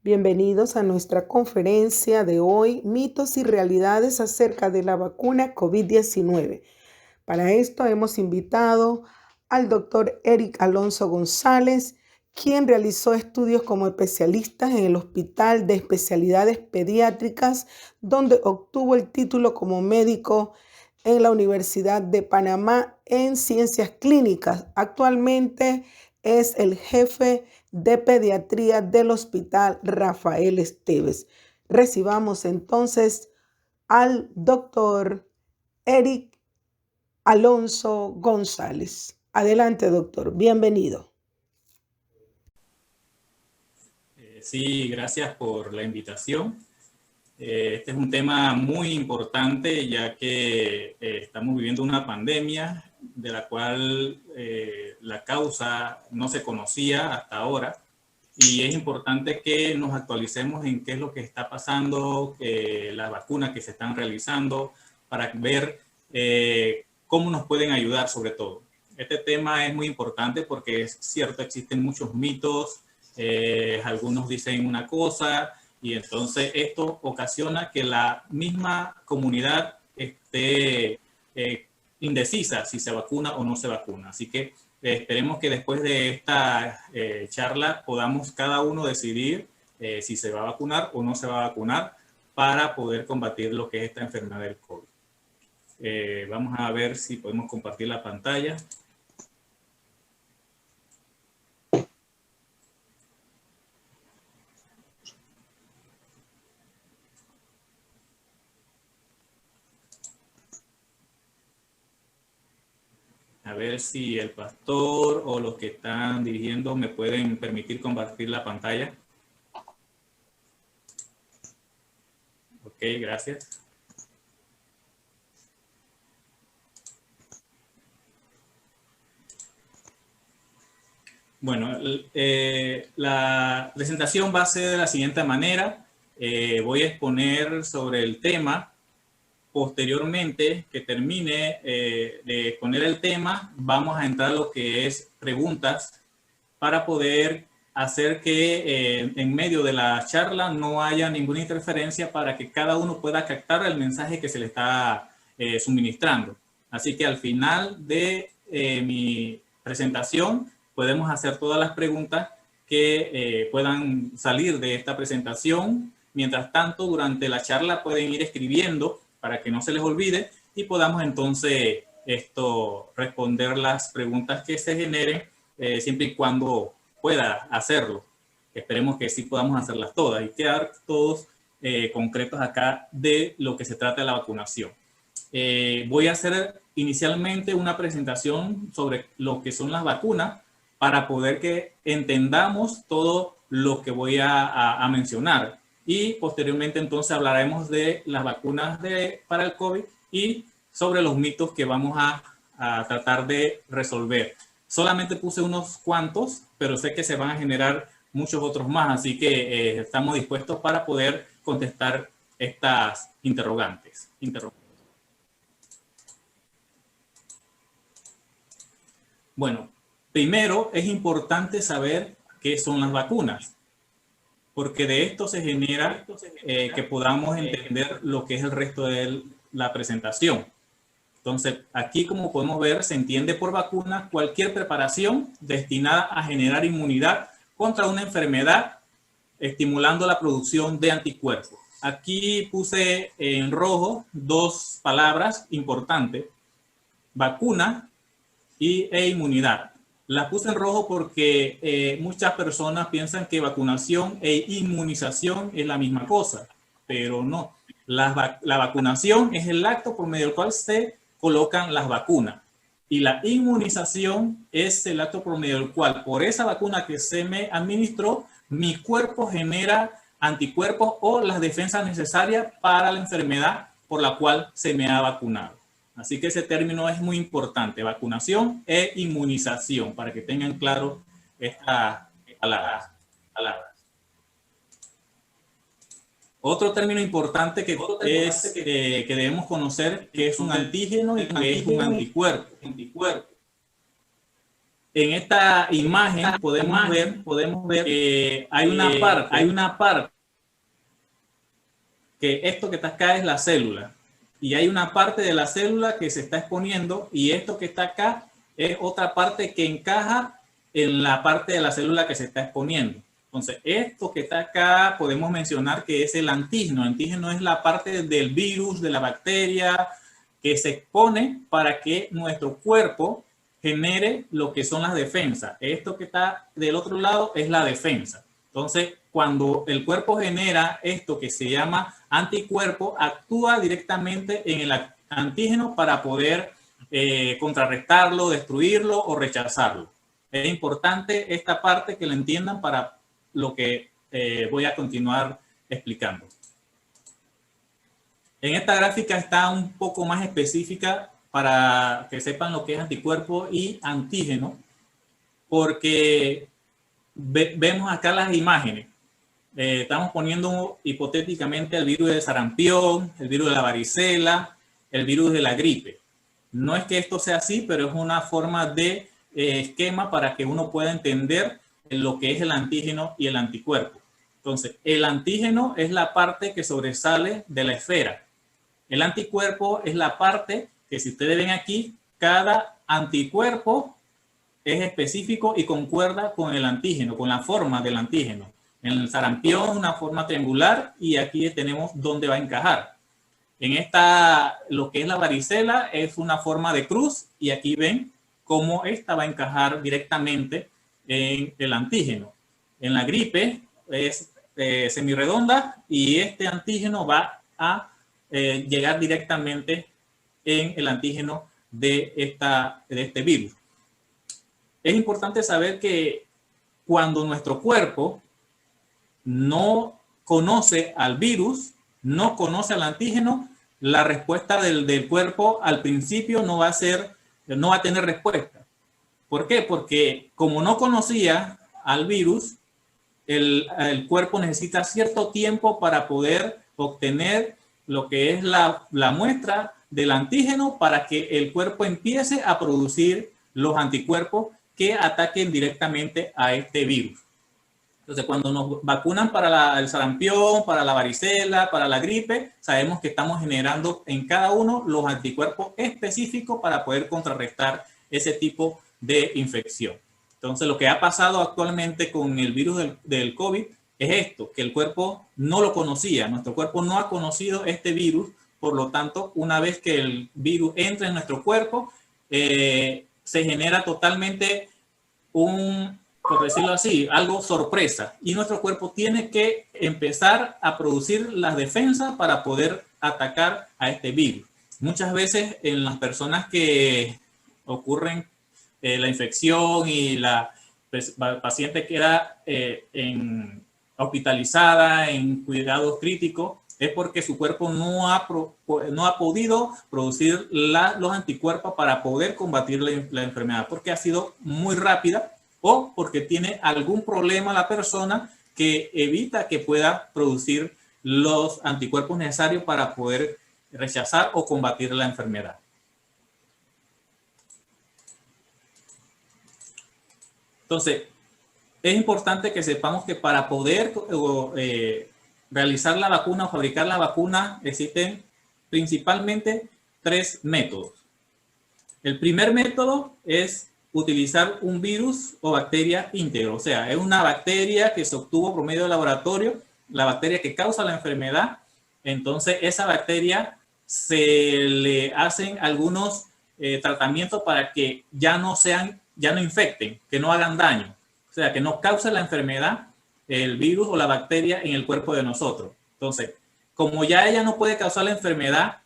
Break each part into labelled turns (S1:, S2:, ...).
S1: Bienvenidos a nuestra conferencia de hoy, mitos y realidades acerca de la vacuna COVID-19. Para esto hemos invitado al doctor Eric Alonso González, quien realizó estudios como especialista en el Hospital de Especialidades Pediátricas, donde obtuvo el título como médico en la Universidad de Panamá en Ciencias Clínicas. Actualmente es el jefe de pediatría del Hospital Rafael Esteves. Recibamos entonces al doctor Eric Alonso González. Adelante, doctor. Bienvenido.
S2: Sí, gracias por la invitación. Este es un tema muy importante ya que estamos viviendo una pandemia de la cual la causa no se conocía hasta ahora, y es importante que nos actualicemos en qué es lo que está pasando, las vacunas que se están realizando, para ver cómo nos pueden ayudar sobre todo. Este tema es muy importante porque es cierto, existen muchos mitos, algunos dicen una cosa, y entonces esto ocasiona que la misma comunidad esté indecisa si se vacuna o no se vacuna. Así que esperemos que después de esta charla podamos cada uno decidir si se va a vacunar o no se va a vacunar para poder combatir lo que es esta enfermedad del COVID. Vamos a ver si podemos compartir la pantalla. A ver si el pastor o los que están dirigiendo me pueden permitir compartir la pantalla. Ok, gracias. Bueno, la presentación va a ser de la siguiente manera. Voy a exponer sobre el tema. Posteriormente, que termine de exponer el tema, vamos a entrar a lo que es preguntas para poder hacer que en medio de la charla no haya ninguna interferencia, para que cada uno pueda captar el mensaje que se le está suministrando. Así que al final de mi presentación podemos hacer todas las preguntas que puedan salir de esta presentación. Mientras tanto, durante la charla pueden ir escribiendo para que no se les olvide y podamos entonces responder las preguntas que se generen, siempre y cuando pueda hacerlo. Esperemos que sí podamos hacerlas todas y quedar todos concretos acá de lo que se trata de la vacunación. Voy a hacer inicialmente una presentación sobre lo que son las vacunas para poder que entendamos todo lo que voy a mencionar. Y posteriormente entonces hablaremos de las vacunas para el COVID y sobre los mitos que vamos a tratar de resolver. Solamente puse unos cuantos, pero sé que se van a generar muchos otros más, así que estamos dispuestos para poder contestar estas interrogantes. Bueno, primero es importante saber qué son las vacunas, porque de esto se genera que podamos entender lo que es el resto de la presentación. Entonces, aquí, como podemos ver, se entiende por vacuna cualquier preparación destinada a generar inmunidad contra una enfermedad, estimulando la producción de anticuerpos. Aquí puse en rojo dos palabras importantes: vacuna e inmunidad. La puse en rojo porque muchas personas piensan que vacunación e inmunización es la misma cosa, pero no. La vacunación es el acto por medio del cual se colocan las vacunas, y la inmunización es el acto por medio del cual, por esa vacuna que se me administró, mi cuerpo genera anticuerpos o las defensas necesarias para la enfermedad por la cual se me ha vacunado. Así que ese término es muy importante: vacunación e inmunización, para que tengan claro estas palabras. Otro término importante que debemos conocer, que es un antígeno y que es un anticuerpo. En esta imagen podemos ver que hay una parte que esto que está acá es la célula y hay una parte de la célula que se está exponiendo y esto que está acá es otra parte que encaja en la parte de la célula que se está exponiendo. Entonces, esto que está acá podemos mencionar que es el antígeno. El antígeno es la parte del virus, de la bacteria que se expone para que nuestro cuerpo genere lo que son las defensas. Esto que está del otro lado es la defensa. Entonces, cuando el cuerpo genera esto que se llama anticuerpo, actúa directamente en el antígeno para poder contrarrestarlo, destruirlo o rechazarlo. Es importante esta parte que lo entiendan para lo que voy a continuar explicando. En esta gráfica está un poco más específica para que sepan lo que es anticuerpo y antígeno, porque vemos acá las imágenes. Estamos poniendo hipotéticamente el virus de sarampión, el virus de la varicela, el virus de la gripe. No es que esto sea así, pero es una forma de esquema para que uno pueda entender lo que es el antígeno y el anticuerpo. Entonces, el antígeno es la parte que sobresale de la esfera. El anticuerpo es la parte que, si ustedes ven aquí, cada anticuerpo es específico y concuerda con el antígeno, con la forma del antígeno. En el sarampión, una forma triangular, y aquí tenemos dónde va a encajar. En esta, lo que es la varicela, es una forma de cruz, y aquí ven cómo esta va a encajar directamente en el antígeno. En la gripe es semirredonda, y este antígeno va a llegar directamente en el antígeno de este virus. Es importante saber que cuando nuestro cuerpo no conoce al virus, no conoce al antígeno, la respuesta del cuerpo al principio no va a tener respuesta. ¿Por qué? Porque como no conocía al virus, el cuerpo necesita cierto tiempo para poder obtener lo que es la muestra del antígeno para que el cuerpo empiece a producir los anticuerpos que ataquen directamente a este virus. Entonces, cuando nos vacunan para el sarampión, para la varicela, para la gripe, sabemos que estamos generando en cada uno los anticuerpos específicos para poder contrarrestar ese tipo de infección. Entonces, lo que ha pasado actualmente con el virus del COVID es esto, que el cuerpo no lo conocía. Nuestro cuerpo no ha conocido este virus. Por lo tanto, una vez que el virus entra en nuestro cuerpo, se genera totalmente por decirlo así, algo sorpresa. Y nuestro cuerpo tiene que empezar a producir las defensas para poder atacar a este virus. Muchas veces en las personas que ocurren la infección y la paciente queda hospitalizada en cuidados críticos, es porque su cuerpo no ha podido producir los anticuerpos para poder combatir la enfermedad, porque ha sido muy rápida o porque tiene algún problema la persona que evita que pueda producir los anticuerpos necesarios para poder rechazar o combatir la enfermedad. Entonces, es importante que sepamos que para poder realizar la vacuna o fabricar la vacuna existen principalmente 3 métodos. El primer método es utilizar un virus o bacteria íntegro, o sea, es una bacteria que se obtuvo por medio de laboratorio, la bacteria que causa la enfermedad. Entonces, esa bacteria se le hacen algunos tratamientos para que ya no infecten, que no hagan daño, o sea, que no cause la enfermedad, el virus o la bacteria en el cuerpo de nosotros. Entonces, como ya ella no puede causar la enfermedad,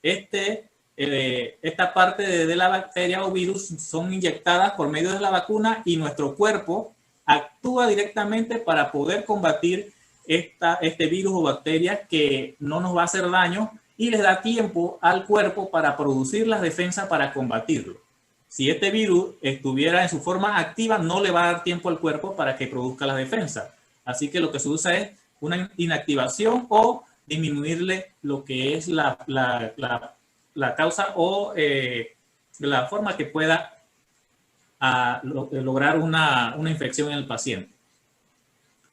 S2: esta parte de la bacteria o virus son inyectadas por medio de la vacuna y nuestro cuerpo actúa directamente para poder combatir este virus o bacteria que no nos va a hacer daño y les da tiempo al cuerpo para producir las defensas para combatirlo. Si este virus estuviera en su forma activa, no le va a dar tiempo al cuerpo para que produzca las defensas. Así que lo que se usa es una inactivación o disminuirle lo que es la causa o la forma que pueda lograr una infección en el paciente.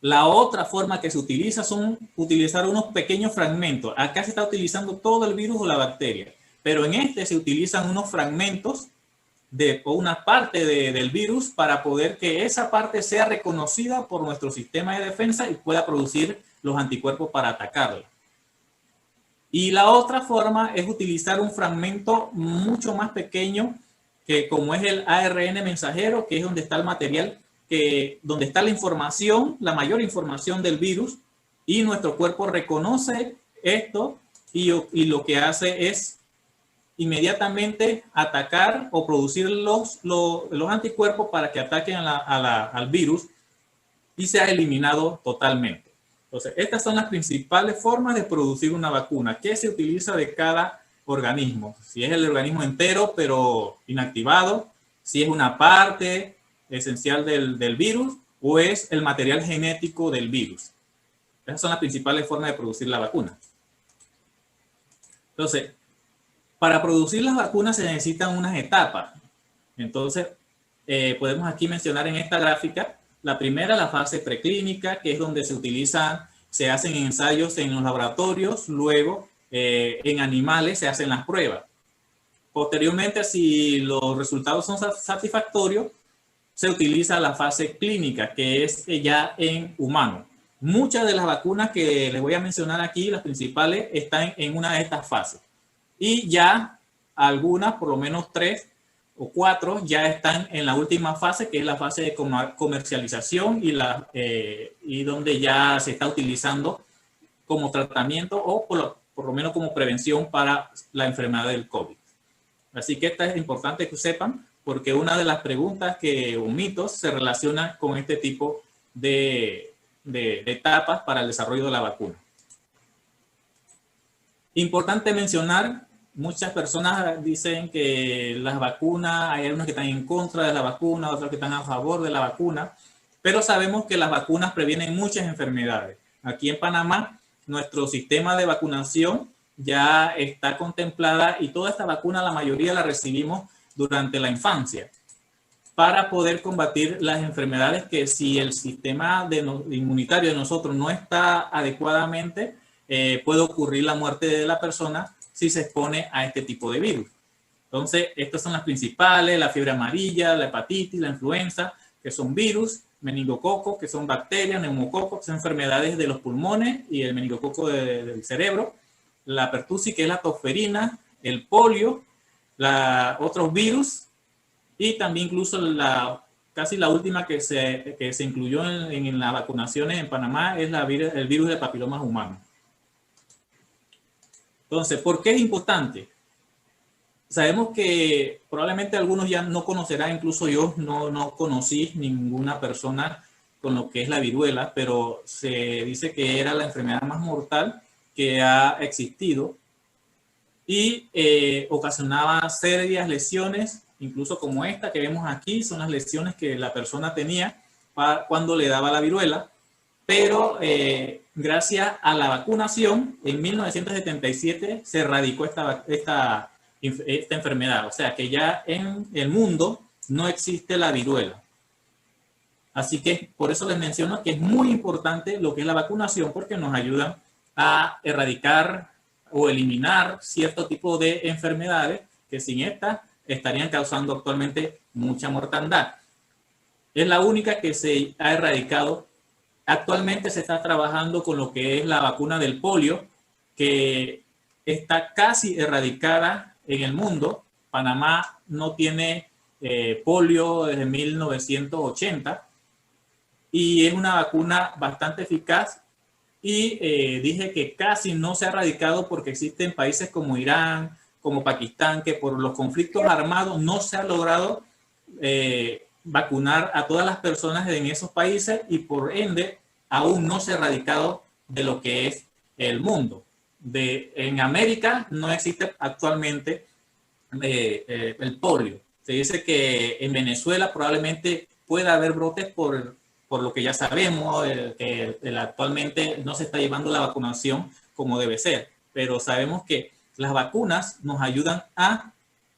S2: La otra forma que se utiliza son utilizar unos pequeños fragmentos. Acá se está utilizando todo el virus o la bacteria, pero en este se utilizan unos fragmentos o una parte del virus para poder que esa parte sea reconocida por nuestro sistema de defensa y pueda producir los anticuerpos para atacarla. Y la otra forma es utilizar un fragmento mucho más pequeño, que como es el ARN mensajero, que es donde está el material, donde está la información, la mayor información del virus, y nuestro cuerpo reconoce esto y lo que hace es inmediatamente atacar o producir los anticuerpos para que ataquen al virus y sea eliminado totalmente. Entonces, estas son las principales formas de producir una vacuna. ¿Qué se utiliza de cada organismo? Si es el organismo entero pero inactivado, si es una parte esencial del virus o es el material genético del virus. Esas son las principales formas de producir la vacuna. Entonces, para producir las vacunas se necesitan unas etapas. Entonces, podemos aquí mencionar en esta gráfica la primera, la fase preclínica, que es donde se hacen ensayos en los laboratorios, luego en animales se hacen las pruebas. Posteriormente, si los resultados son satisfactorios, se utiliza la fase clínica, que es ya en humanos. Muchas de las vacunas que les voy a mencionar aquí, las principales, están en una de estas fases. Y ya algunas, por lo menos 3 o 4, ya están en la última fase, que es la fase de comercialización y donde ya se está utilizando como tratamiento o por lo menos como prevención para la enfermedad del COVID. Así que esta es importante que sepan, porque una de las preguntas o mitos se relaciona con este tipo de etapas para el desarrollo de la vacuna. Importante mencionar, muchas personas dicen que las vacunas, hay algunos que están en contra de la vacuna, otros que están a favor de la vacuna, pero sabemos que las vacunas previenen muchas enfermedades. Aquí en Panamá, nuestro sistema de vacunación ya está contemplada y toda esta vacuna, la mayoría la recibimos durante la infancia para poder combatir las enfermedades que si el sistema inmunitario de nosotros no está adecuadamente, puede ocurrir la muerte de la persona si se expone a este tipo de virus. Entonces, estas son las principales: la fiebre amarilla, la hepatitis, la influenza, que son virus, meningococo, que son bacterias, neumococo, que son enfermedades de los pulmones, y el meningococo del cerebro, la pertussis, que es la tosferina, el polio, otros virus, y también incluso casi la última que se incluyó en las vacunaciones en Panamá es el virus de papilomas humanos. Entonces, ¿por qué es importante? Sabemos que probablemente algunos ya no conocerán, incluso yo no conocí ninguna persona con lo que es la viruela, pero se dice que era la enfermedad más mortal que ha existido y ocasionaba serias lesiones, incluso como esta que vemos aquí, son las lesiones que la persona tenía cuando le daba la viruela, pero gracias a la vacunación, en 1977 se erradicó esta enfermedad. O sea que ya en el mundo no existe la viruela. Así que por eso les menciono que es muy importante lo que es la vacunación, porque nos ayuda a erradicar o eliminar cierto tipo de enfermedades que sin estas estarían causando actualmente mucha mortandad. Es la única que se ha erradicado. Actualmente se está trabajando con lo que es la vacuna del polio, que está casi erradicada en el mundo. Panamá no tiene polio desde 1980 y es una vacuna bastante eficaz. Y dije que casi no se ha erradicado porque existen países como Irán, como Pakistán, que por los conflictos armados no se ha logrado vacunar a todas las personas en esos países y por ende aún no se ha erradicado de lo que es el mundo. En América no existe actualmente el polio. Se dice que en Venezuela probablemente pueda haber brotes por lo que ya sabemos, que actualmente no se está llevando la vacunación como debe ser, pero sabemos que las vacunas nos ayudan a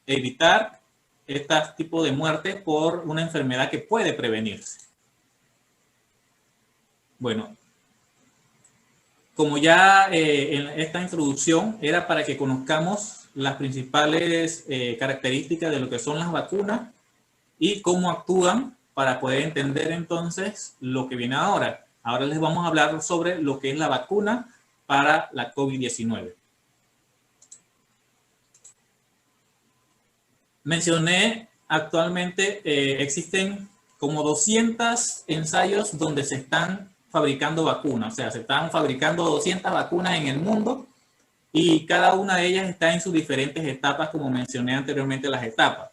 S2: evitar este tipo de muerte por una enfermedad que puede prevenirse. Bueno, como ya en esta introducción era para que conozcamos las principales características de lo que son las vacunas y cómo actúan para poder entender entonces lo que viene ahora. Ahora les vamos a hablar sobre lo que es la vacuna para la COVID-19. Mencioné actualmente existen como 200 ensayos donde se están fabricando vacunas, o sea, se están fabricando 200 vacunas en el mundo y cada una de ellas está en sus diferentes etapas, como mencioné anteriormente las etapas.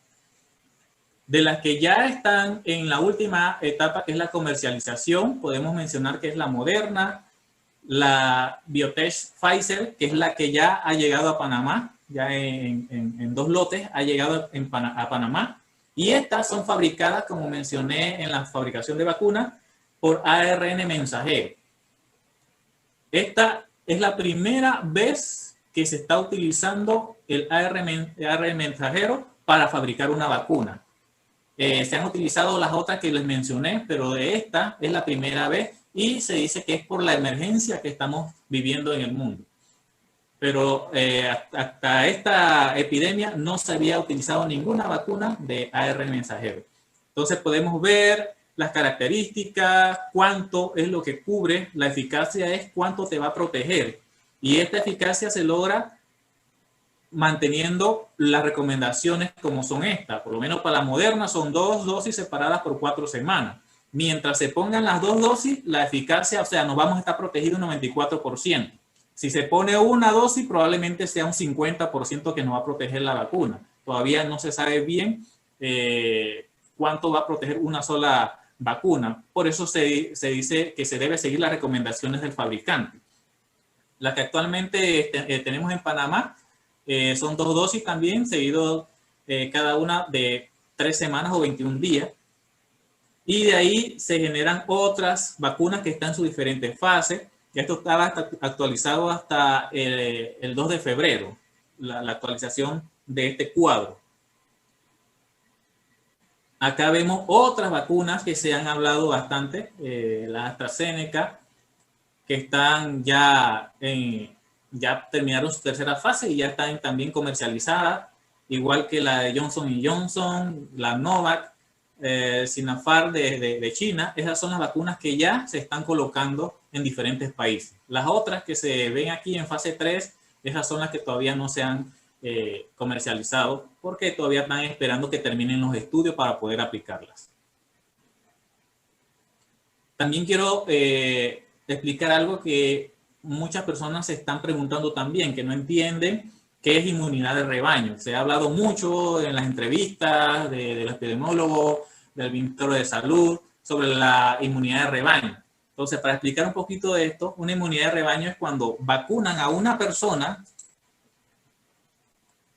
S2: De las que ya están en la última etapa, que es la comercialización, podemos mencionar que es la Moderna, la Biotech Pfizer, que es la que ya ha llegado a Panamá, ya en 2 lotes ha llegado a Panamá. Y estas son fabricadas, como mencioné en la fabricación de vacunas, por ARN mensajero. Esta es la primera vez que se está utilizando el ARN mensajero para fabricar una vacuna. Se han utilizado las otras que les mencioné, pero esta es la primera vez y se dice que es por la emergencia que estamos viviendo en el mundo. Pero hasta esta epidemia no se había utilizado ninguna vacuna de ARN mensajero. Entonces podemos ver las características, cuánto es lo que cubre, la eficacia es cuánto te va a proteger. Y esta eficacia se logra manteniendo las recomendaciones como son estas. Por lo menos para la Moderna son 2 dosis separadas por 4 semanas. Mientras se pongan las 2 dosis, la eficacia, o sea, nos vamos a estar protegidos un 94%. Si se pone una dosis, probablemente sea un 50% que nos va a proteger la vacuna. Todavía no se sabe bien cuánto va a proteger una sola vacuna. Por eso se dice que se debe seguir las recomendaciones del fabricante. La que actualmente tenemos en Panamá son 2 dosis también, seguido cada una de 3 semanas o 21 días. Y de ahí se generan otras vacunas que están en sus diferentes fases. Esto estaba actualizado hasta el 2 de febrero, la actualización de este cuadro. Acá vemos otras vacunas que se han hablado bastante, la AstraZeneca, que están ya terminaron su tercera fase y ya están también comercializadas, igual que la de Johnson & Johnson, la Novavax, Sinopharm de China. Esas son las vacunas que ya se están colocando en diferentes países. Las otras que se ven aquí en fase 3, esas son las que todavía no se han comercializado porque todavía están esperando que terminen los estudios para poder aplicarlas. También quiero explicar algo que muchas personas se están preguntando también, que no entienden qué es inmunidad de rebaño. Se ha hablado mucho en las entrevistas del epidemiólogo, del Ministerio de Salud, sobre la inmunidad de rebaño. Entonces, para explicar un poquito de esto, una inmunidad de rebaño es cuando vacunan a una persona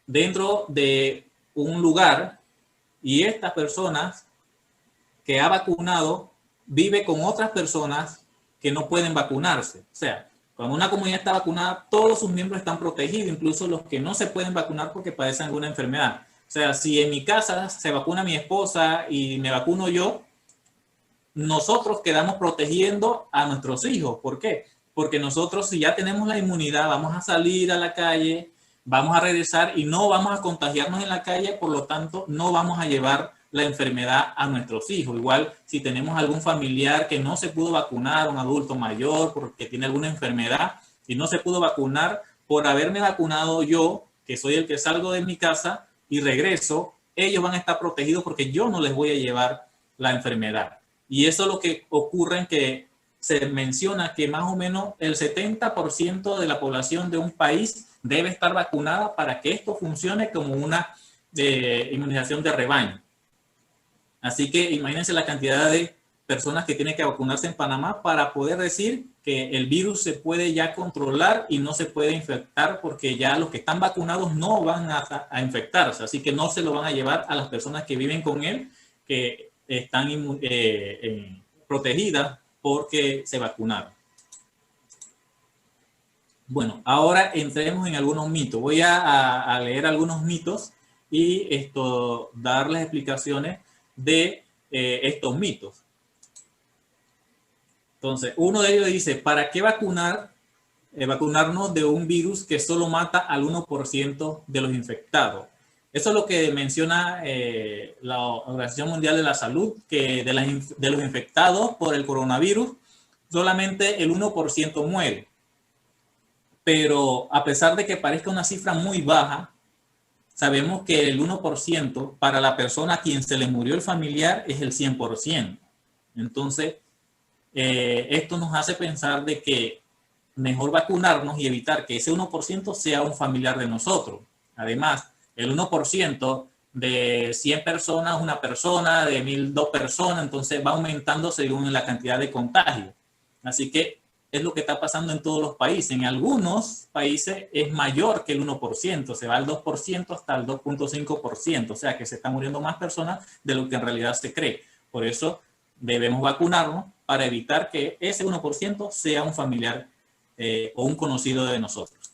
S2: dentro de un lugar y estas personas que ha vacunado vive con otras personas que no pueden vacunarse. O sea, cuando una comunidad está vacunada, todos sus miembros están protegidos, incluso los que no se pueden vacunar porque padecen alguna enfermedad. O sea, si en mi casa se vacuna mi esposa y me vacuno yo, nosotros quedamos protegiendo a nuestros hijos. ¿Por qué? Porque nosotros, si ya tenemos la inmunidad, vamos a salir a la calle, vamos a regresar y no vamos a contagiarnos en la calle, por lo tanto, no vamos a llevar la enfermedad a nuestros hijos. Igual, si tenemos algún familiar que no se pudo vacunar, un adulto mayor porque tiene alguna enfermedad y no se pudo vacunar, por haberme vacunado yo, que soy el que salgo de mi casa y regreso, ellos van a estar protegidos porque yo no les voy a llevar la enfermedad. Y eso es lo que ocurre, en que se menciona que más o menos el 70% de la población de un país debe estar vacunada para que esto funcione como una inmunización de rebaño. Así que imagínense la cantidad de personas que tienen que vacunarse en Panamá para poder decir que el virus se puede ya controlar y no se puede infectar, porque ya los que están vacunados no van a infectarse. Así que no se lo van a llevar a las personas que viven con él, que están protegidas porque se vacunaron. Bueno, ahora entremos en algunos mitos. Voy a leer algunos mitos y darles explicaciones de estos mitos. Entonces, uno de ellos dice, ¿para qué vacunarnos de un virus que solo mata al 1% de los infectados? Eso es lo que menciona la Organización Mundial de la Salud, que de los infectados por el coronavirus, solamente el 1% muere. Pero a pesar de que parezca una cifra muy baja, sabemos que el 1% para la persona a quien se le murió el familiar es el 100%. Entonces, esto nos hace pensar de que mejor vacunarnos y evitar que ese 1% sea un familiar de nosotros. Además, el 1% de 100 personas, una persona, de 1000, 2 personas, entonces va aumentando según la cantidad de contagio. Así que es lo que está pasando en todos los países. En algunos países es mayor que el 1%, se va al 2% hasta el 2.5%, o sea que se están muriendo más personas de lo que en realidad se cree. Por eso debemos vacunarnos para evitar que ese 1% sea un familiar o un conocido de nosotros.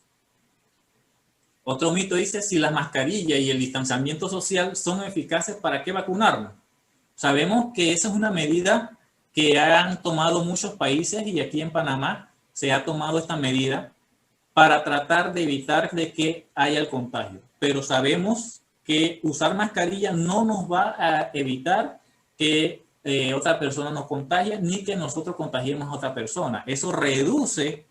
S2: Otro mito dice, si las mascarillas y el distanciamiento social son eficaces, ¿para qué vacunarnos? Sabemos que esa es una medida que han tomado muchos países y aquí en Panamá se ha tomado esta medida para tratar de evitar de que haya el contagio. Pero sabemos que usar mascarilla no nos va a evitar que otra persona nos contagie ni que nosotros contagiemos a otra persona. Eso reduce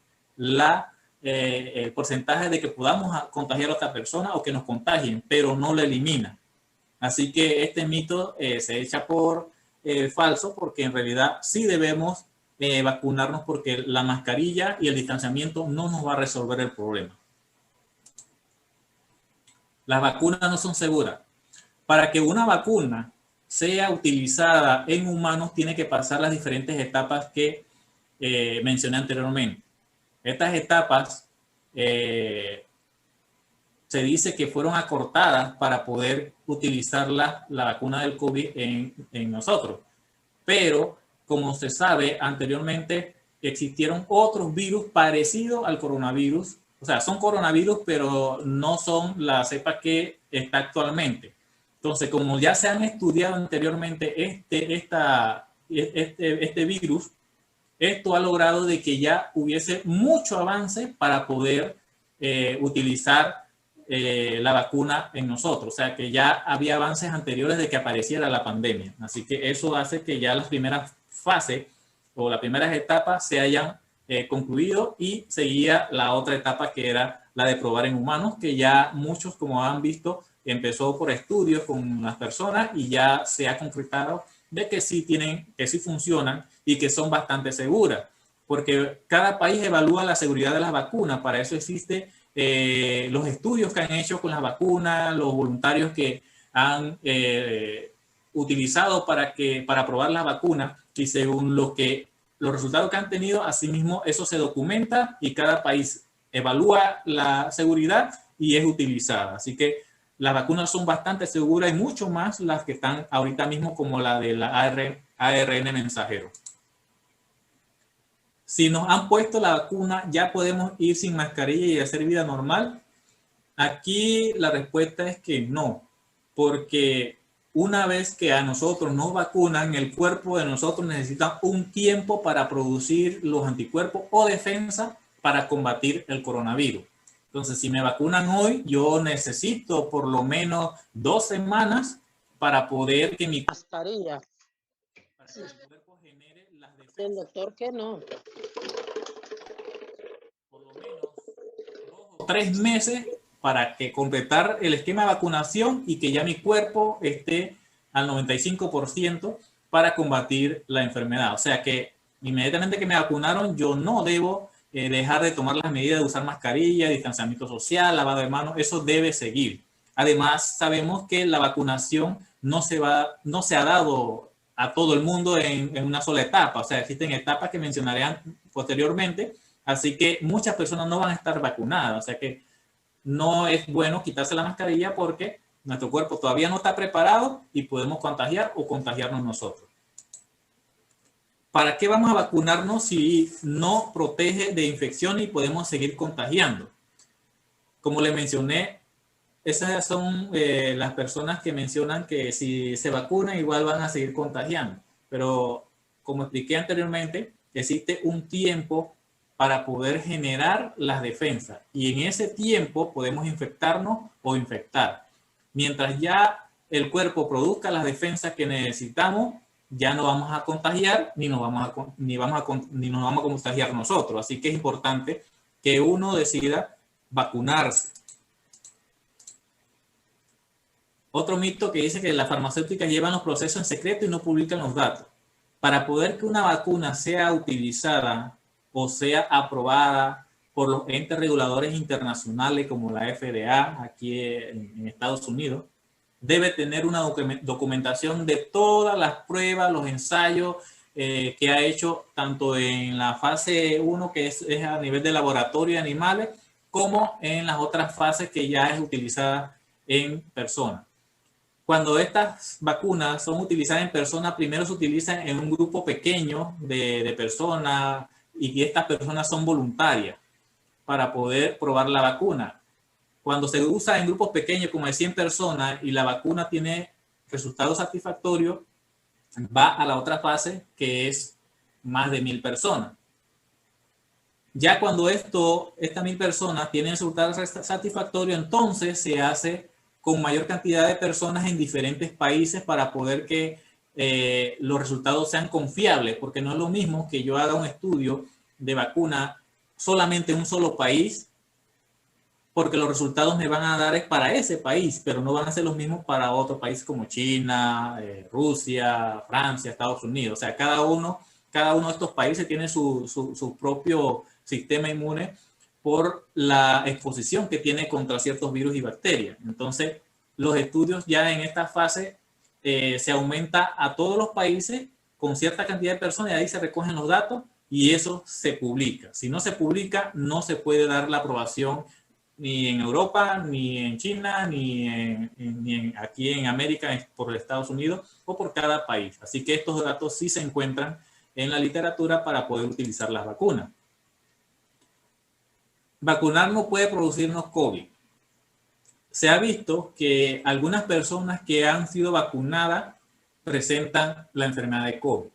S2: el porcentaje de que podamos contagiar a otra persona o que nos contagien, pero no lo elimina. Así que este mito se echa por falso, porque en realidad sí debemos vacunarnos, porque la mascarilla y el distanciamiento no nos va a resolver el problema. Las vacunas no son seguras. Para que una vacuna sea utilizada en humanos, tiene que pasar las diferentes etapas que mencioné anteriormente. Estas etapas se dice que fueron acortadas para poder utilizar la vacuna del COVID en nosotros. Pero, como se sabe, anteriormente existieron otros virus parecidos al coronavirus. O sea, son coronavirus, pero no son la cepa que está actualmente. Entonces, como ya se han estudiado anteriormente este virus, esto ha logrado de que ya hubiese mucho avance para poder utilizar la vacuna en nosotros. O sea, que ya había avances anteriores de que apareciera la pandemia. Así que eso hace que ya las primeras fases o las primeras etapas se hayan concluido y seguía la otra etapa que era la de probar en humanos, que ya muchos, como han visto, empezó por estudios con las personas y ya se ha concretado de que sí funcionan y que son bastante seguras, porque cada país evalúa la seguridad de las vacunas. Para eso existe los estudios que han hecho con las vacunas, los voluntarios que han utilizado para probar las vacunas, y según los resultados que han tenido, asimismo eso se documenta y cada país evalúa la seguridad y es utilizada. Así que las vacunas son bastante seguras y mucho más las que están ahorita mismo, como la de la ARN mensajero. Si nos han puesto la vacuna, ¿ya podemos ir sin mascarilla y hacer vida normal? Aquí la respuesta es que no, porque una vez que a nosotros nos vacunan, el cuerpo de nosotros necesita un tiempo para producir los anticuerpos o defensa para combatir el coronavirus. Entonces, si me vacunan hoy, yo necesito por lo menos 2 semanas para poder que mi
S3: mascarilla.
S2: Para que mi cuerpo genere las defensas.
S3: El doctor que no.
S2: Por lo menos 2 o 3 meses para que completar el esquema de vacunación y que ya mi cuerpo esté al 95% para combatir la enfermedad. O sea que inmediatamente que me vacunaron, yo no debo dejar de tomar las medidas de usar mascarilla, distanciamiento social, lavado de manos. Eso debe seguir. Además, sabemos que la vacunación no se ha dado a todo el mundo en una sola etapa. O sea, existen etapas que mencionaré posteriormente. Así que muchas personas no van a estar vacunadas. O sea que no es bueno quitarse la mascarilla porque nuestro cuerpo todavía no está preparado y podemos contagiar o contagiarnos nosotros. ¿Para qué vamos a vacunarnos si no protege de infección y podemos seguir contagiando? Como les mencioné, esas son las personas que mencionan que si se vacunan igual van a seguir contagiando. Pero como expliqué anteriormente, existe un tiempo para poder generar las defensas. Y en ese tiempo podemos infectarnos o infectar. Mientras ya el cuerpo produzca las defensas que necesitamos, ya no vamos a contagiar ni nos vamos a contagiar nosotros. Así que es importante que uno decida vacunarse. Otro mito que dice que las farmacéuticas llevan los procesos en secreto y no publican los datos. Para poder que una vacuna sea utilizada o sea aprobada por los entes reguladores internacionales como la FDA aquí en Estados Unidos, debe tener una documentación de todas las pruebas, los ensayos que ha hecho tanto en la fase 1, que es a nivel de laboratorio de animales, como en las otras fases que ya es utilizada en personas. Cuando estas vacunas son utilizadas en personas, primero se utilizan en un grupo pequeño de personas y estas personas son voluntarias para poder probar la vacuna. Cuando se usa en grupos pequeños como de 100 personas y la vacuna tiene resultados satisfactorios, va a la otra fase que es más de 1000 personas. Ya cuando estas 1000 personas tienen resultados satisfactorios, entonces se hace con mayor cantidad de personas en diferentes países para poder que los resultados sean confiables, porque no es lo mismo que yo haga un estudio de vacuna solamente en un solo país, porque los resultados me van a dar para ese país, pero no van a ser los mismos para otros países como China, Rusia, Francia, Estados Unidos. O sea, cada uno de estos países tiene su propio sistema inmune por la exposición que tiene contra ciertos virus y bacterias. Entonces, los estudios ya en esta fase se aumenta a todos los países con cierta cantidad de personas y ahí se recogen los datos y eso se publica. Si no se publica, no se puede dar la aprobación ni en Europa, ni en China, ni aquí en América, por Estados Unidos o por cada país. Así que estos datos sí se encuentran en la literatura para poder utilizar las vacunas. Vacunar no puede producirnos COVID. Se ha visto que algunas personas que han sido vacunadas presentan la enfermedad de COVID.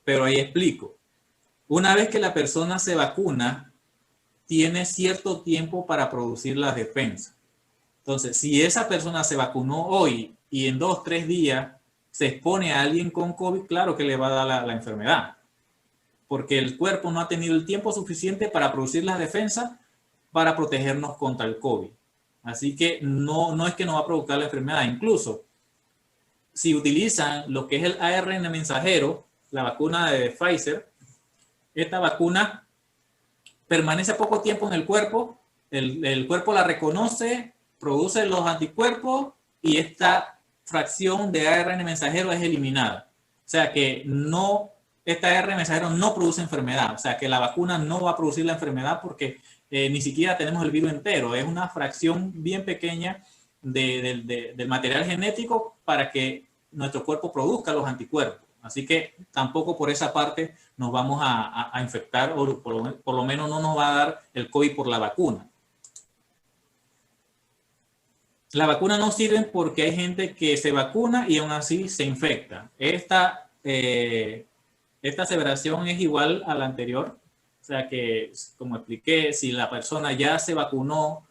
S2: Pero ahí explico. Una vez que la persona se vacuna, tiene cierto tiempo para producir las defensas. Entonces, si esa persona se vacunó hoy y en 2 o 3 días se expone a alguien con COVID, claro que le va a dar la enfermedad. Porque el cuerpo no ha tenido el tiempo suficiente para producir las defensas para protegernos contra el COVID. Así que no es que nos va a provocar la enfermedad. Incluso, si utilizan lo que es el ARN mensajero, la vacuna de Pfizer, esta vacuna permanece poco tiempo en el cuerpo, el cuerpo la reconoce, produce los anticuerpos y esta fracción de ARN mensajero es eliminada. O sea que este ARN mensajero no produce enfermedad, o sea que la vacuna no va a producir la enfermedad porque ni siquiera tenemos el virus entero, es una fracción bien pequeña del material genético para que nuestro cuerpo produzca los anticuerpos. Así que tampoco por esa parte nos vamos a infectar o por lo menos no nos va a dar el COVID por la vacuna. La vacuna no sirve porque hay gente que se vacuna y aún así se infecta. Esta aseveración es igual a la anterior. O sea que, como expliqué, si la persona ya se vacunó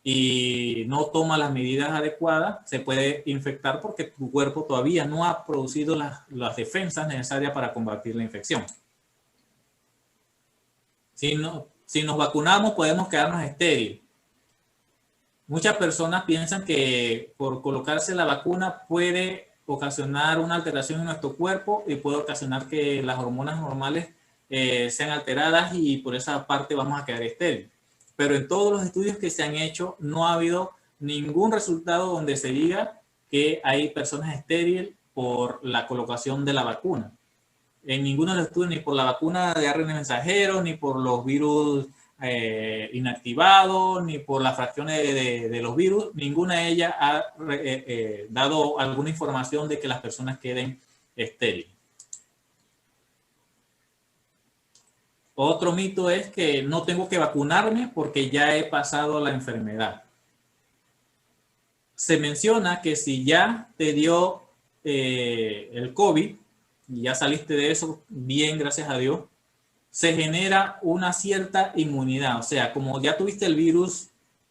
S2: y no toma las medidas adecuadas, se puede infectar porque tu cuerpo todavía no ha producido las defensas necesarias para combatir la infección. Si nos vacunamos, podemos quedarnos estériles. Muchas personas piensan que por colocarse la vacuna puede ocasionar una alteración en nuestro cuerpo y puede ocasionar que las hormonas normales sean alteradas y por esa parte vamos a quedar estériles. Pero en todos los estudios que se han hecho no ha habido ningún resultado donde se diga que hay personas estériles por la colocación de la vacuna. En ninguno de los estudios, ni por la vacuna de ARN mensajero, ni por los virus inactivados, ni por las fracciones de los virus, ninguna de ellas ha dado alguna información de que las personas queden estériles. Otro mito es que no tengo que vacunarme porque ya he pasado la enfermedad. se menciona que si ya te dio el COVID y ya saliste de eso bien, gracias a Dios, se genera una cierta inmunidad. O sea, como ya tuviste el virus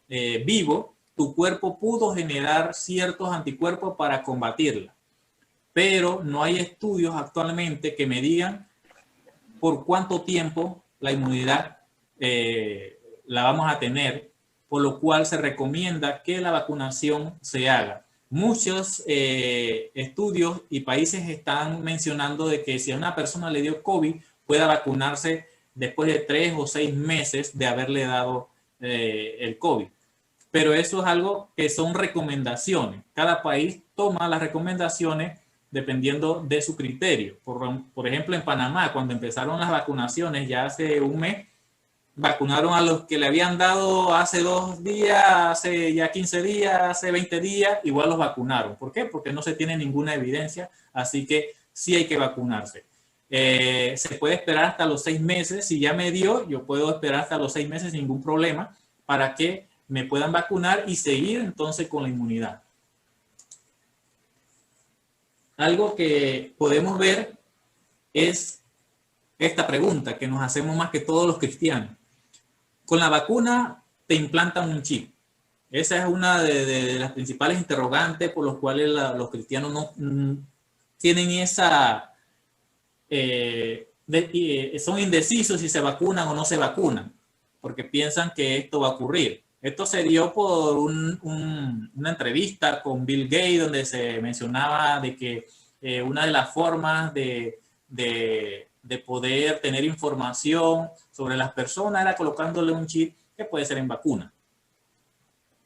S2: vivo, tu cuerpo pudo generar ciertos anticuerpos para combatirla. Pero no hay estudios actualmente que me digan por cuánto tiempo la inmunidad la vamos a tener, por lo cual se recomienda que la vacunación se haga. Muchos estudios y países están mencionando de que si a una persona le dio COVID, pueda vacunarse después de 3 o 6 meses de haberle dado el COVID. Pero eso es algo que son recomendaciones. Cada país toma las recomendaciones dependiendo de su criterio. Por ejemplo, en Panamá, cuando empezaron las vacunaciones ya hace un mes, vacunaron a los que le habían dado hace 2 días, hace ya 15 días, hace 20 días, igual los vacunaron. ¿Por qué? Porque no se tiene ninguna evidencia, así que sí hay que vacunarse. Se puede esperar hasta los 6 meses. Si ya me dio, yo puedo esperar hasta los 6 meses sin ningún problema para que me puedan vacunar y seguir entonces con la inmunidad. Algo que podemos ver es esta pregunta que nos hacemos más que todos los cristianos. Con la vacuna te implantan un chip. Esa es una de las principales interrogantes por los cuales los cristianos no tienen esa... son indecisos si se vacunan o no se vacunan, porque piensan que esto va a ocurrir. Esto se dio por una entrevista con Bill Gates, donde se mencionaba de que una de las formas de poder tener información sobre las personas era colocándole un chip que puede ser en vacuna.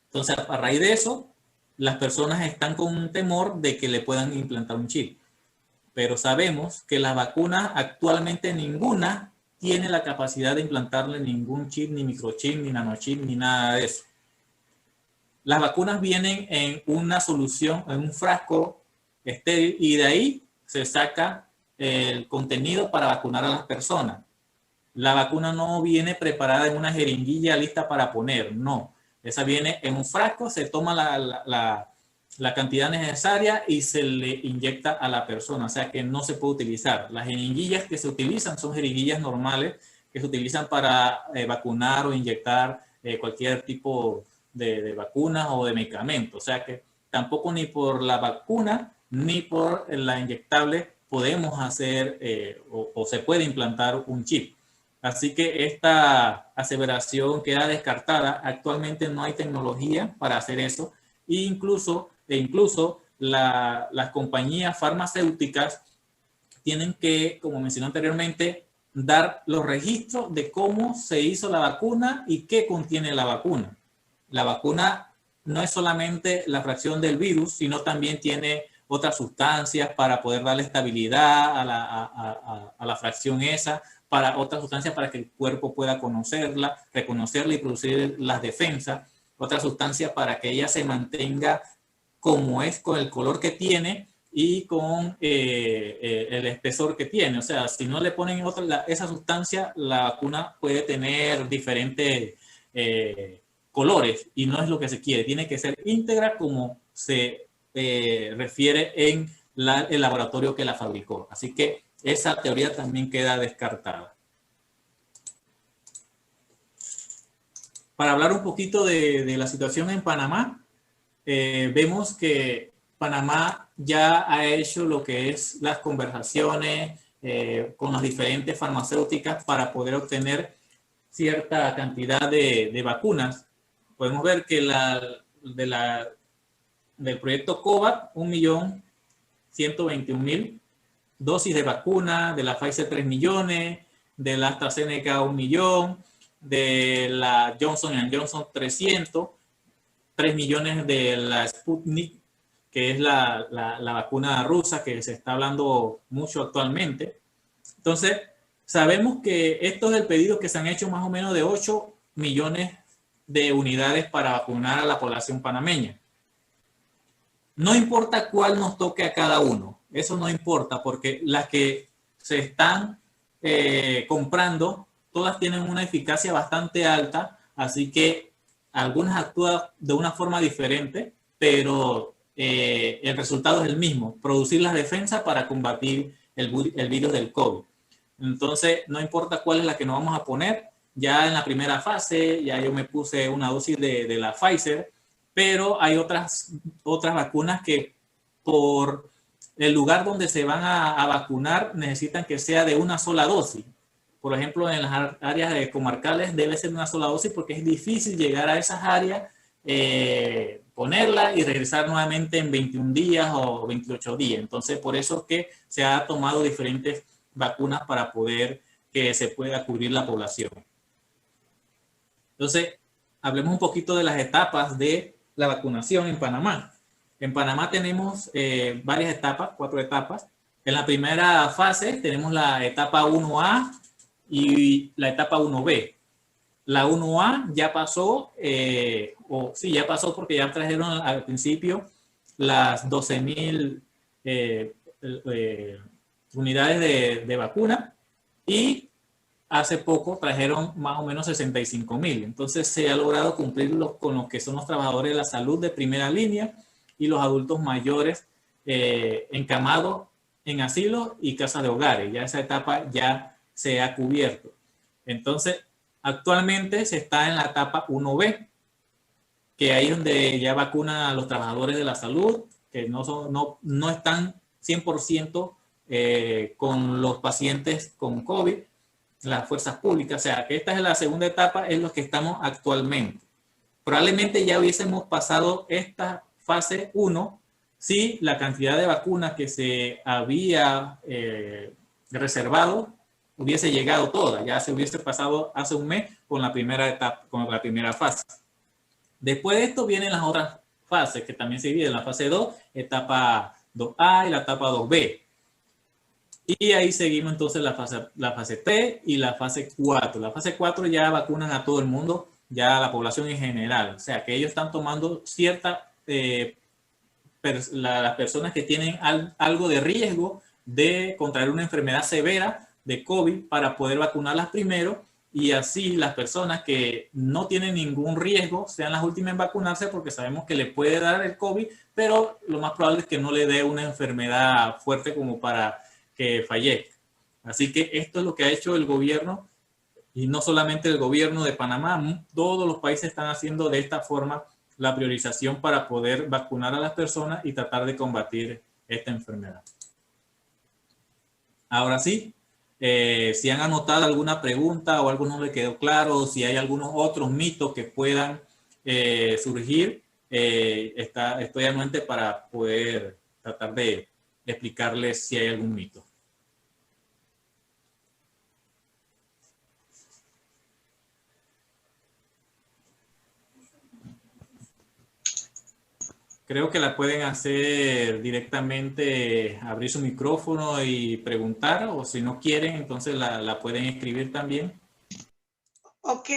S2: Entonces, a raíz de eso, las personas están con un temor de que le puedan implantar un chip. Pero sabemos que las vacunas actualmente ninguna tiene la capacidad de implantarle ningún chip, ni microchip, ni nanochip, ni nada de eso. Las vacunas vienen en una solución, en un frasco estéril, y de ahí se saca el contenido para vacunar a las personas. La vacuna no viene preparada en una jeringuilla lista para poner, no. Esa viene en un frasco, se toma la cantidad necesaria y se le inyecta a la persona, o sea que no se puede utilizar. Las jeringuillas que se utilizan son jeringuillas normales que se utilizan para vacunar o inyectar cualquier tipo de vacunas o de medicamentos. O sea que tampoco ni por la vacuna ni por la inyectable podemos hacer o se puede implantar un chip. Así que esta aseveración queda descartada. Actualmente no hay tecnología para hacer eso. E incluso las compañías farmacéuticas tienen que, como mencioné anteriormente, dar los registros de cómo se hizo la vacuna y qué contiene la vacuna. La vacuna no es solamente la fracción del virus, sino también tiene otras sustancias para poder darle estabilidad a la fracción esa, para otras sustancias para que el cuerpo pueda conocerla, reconocerla y producir las defensas, otra sustancia para que ella se mantenga como es, con el color que tiene y con el espesor que tiene. O sea, si no le ponen esa sustancia, la vacuna puede tener diferentes colores y no es lo que se quiere. Tiene que ser íntegra como se refiere en el laboratorio que la fabricó. Así que esa teoría también queda descartada. Para hablar un poquito de la situación en Panamá, vemos que Panamá ya ha hecho lo que es las conversaciones con las diferentes farmacéuticas para poder obtener cierta cantidad de vacunas. Podemos ver que del proyecto COVAX, 1.121.000 dosis de vacuna, de la Pfizer 3 millones, de la AstraZeneca 1 millón, de la Johnson & Johnson 300, 3 millones de la Sputnik, que es la vacuna rusa que se está hablando mucho actualmente. Entonces, sabemos que esto es el pedido que se han hecho más o menos de 8 millones de unidades para vacunar a la población panameña. No importa cuál nos toque a cada uno, eso no importa, porque las que se están comprando, todas tienen una eficacia bastante alta, así que algunas actúan de una forma diferente, pero el resultado es el mismo, producir las defensas para combatir el virus del COVID. Entonces, no importa cuál es la que nos vamos a poner, ya en la primera fase, ya yo me puse una dosis de la Pfizer, pero hay otras vacunas que por el lugar donde se van a vacunar necesitan que sea de una sola dosis. Por ejemplo, en las áreas comarcales debe ser una sola dosis porque es difícil llegar a esas áreas, ponerla y regresar nuevamente en 21 días o 28 días. Entonces, por eso es que se ha tomado diferentes vacunas para poder que se pueda cubrir la población. Entonces, hablemos un poquito de las etapas de la vacunación en Panamá. En Panamá tenemos varias etapas, 4 etapas. En la primera fase tenemos la etapa 1A y la etapa 1B. La 1A ya pasó, ya pasó porque ya trajeron al principio las 12,000 unidades de vacuna y hace poco trajeron más o menos 65,000. Entonces se ha logrado cumplir con lo que son los trabajadores de la salud de primera línea y los adultos mayores encamados en asilos y casas de hogares. Ya esa etapa ya se ha cubierto. Entonces, actualmente se está en la etapa 1B, que ahí es donde ya vacunan a los trabajadores de la salud, que no están 100% con los pacientes con COVID, las fuerzas públicas. O sea, que esta es la segunda etapa, es lo que estamos actualmente. Probablemente ya hubiésemos pasado esta fase 1 si la cantidad de vacunas que se había reservado hubiese llegado toda. Ya se hubiese pasado hace un mes con la primera etapa, con la primera fase. Después de esto vienen las otras fases que también se dividen, la fase 2, etapa 2A y la etapa 2B. Y ahí seguimos entonces la fase 3 y la fase 4. La fase 4 ya vacunan a todo el mundo, ya a la población en general. O sea, que ellos están tomando las personas que tienen algo de riesgo de contraer una enfermedad severa de COVID para poder vacunarlas primero y así las personas que no tienen ningún riesgo sean las últimas en vacunarse porque sabemos que le puede dar el COVID, pero lo más probable es que no le dé una enfermedad fuerte como para que fallezca. Así que esto es lo que ha hecho el gobierno y no solamente el gobierno de Panamá, todos los países están haciendo de esta forma la priorización para poder vacunar a las personas y tratar de combatir esta enfermedad. Ahora sí, si han anotado alguna pregunta o algo no le quedó claro, o si hay algunos otros mitos que puedan surgir, estoy anuente para poder tratar de explicarles si hay algún mito. Creo que la pueden hacer directamente, abrir su micrófono y preguntar, o si no quieren, entonces la pueden escribir también.
S1: Ok,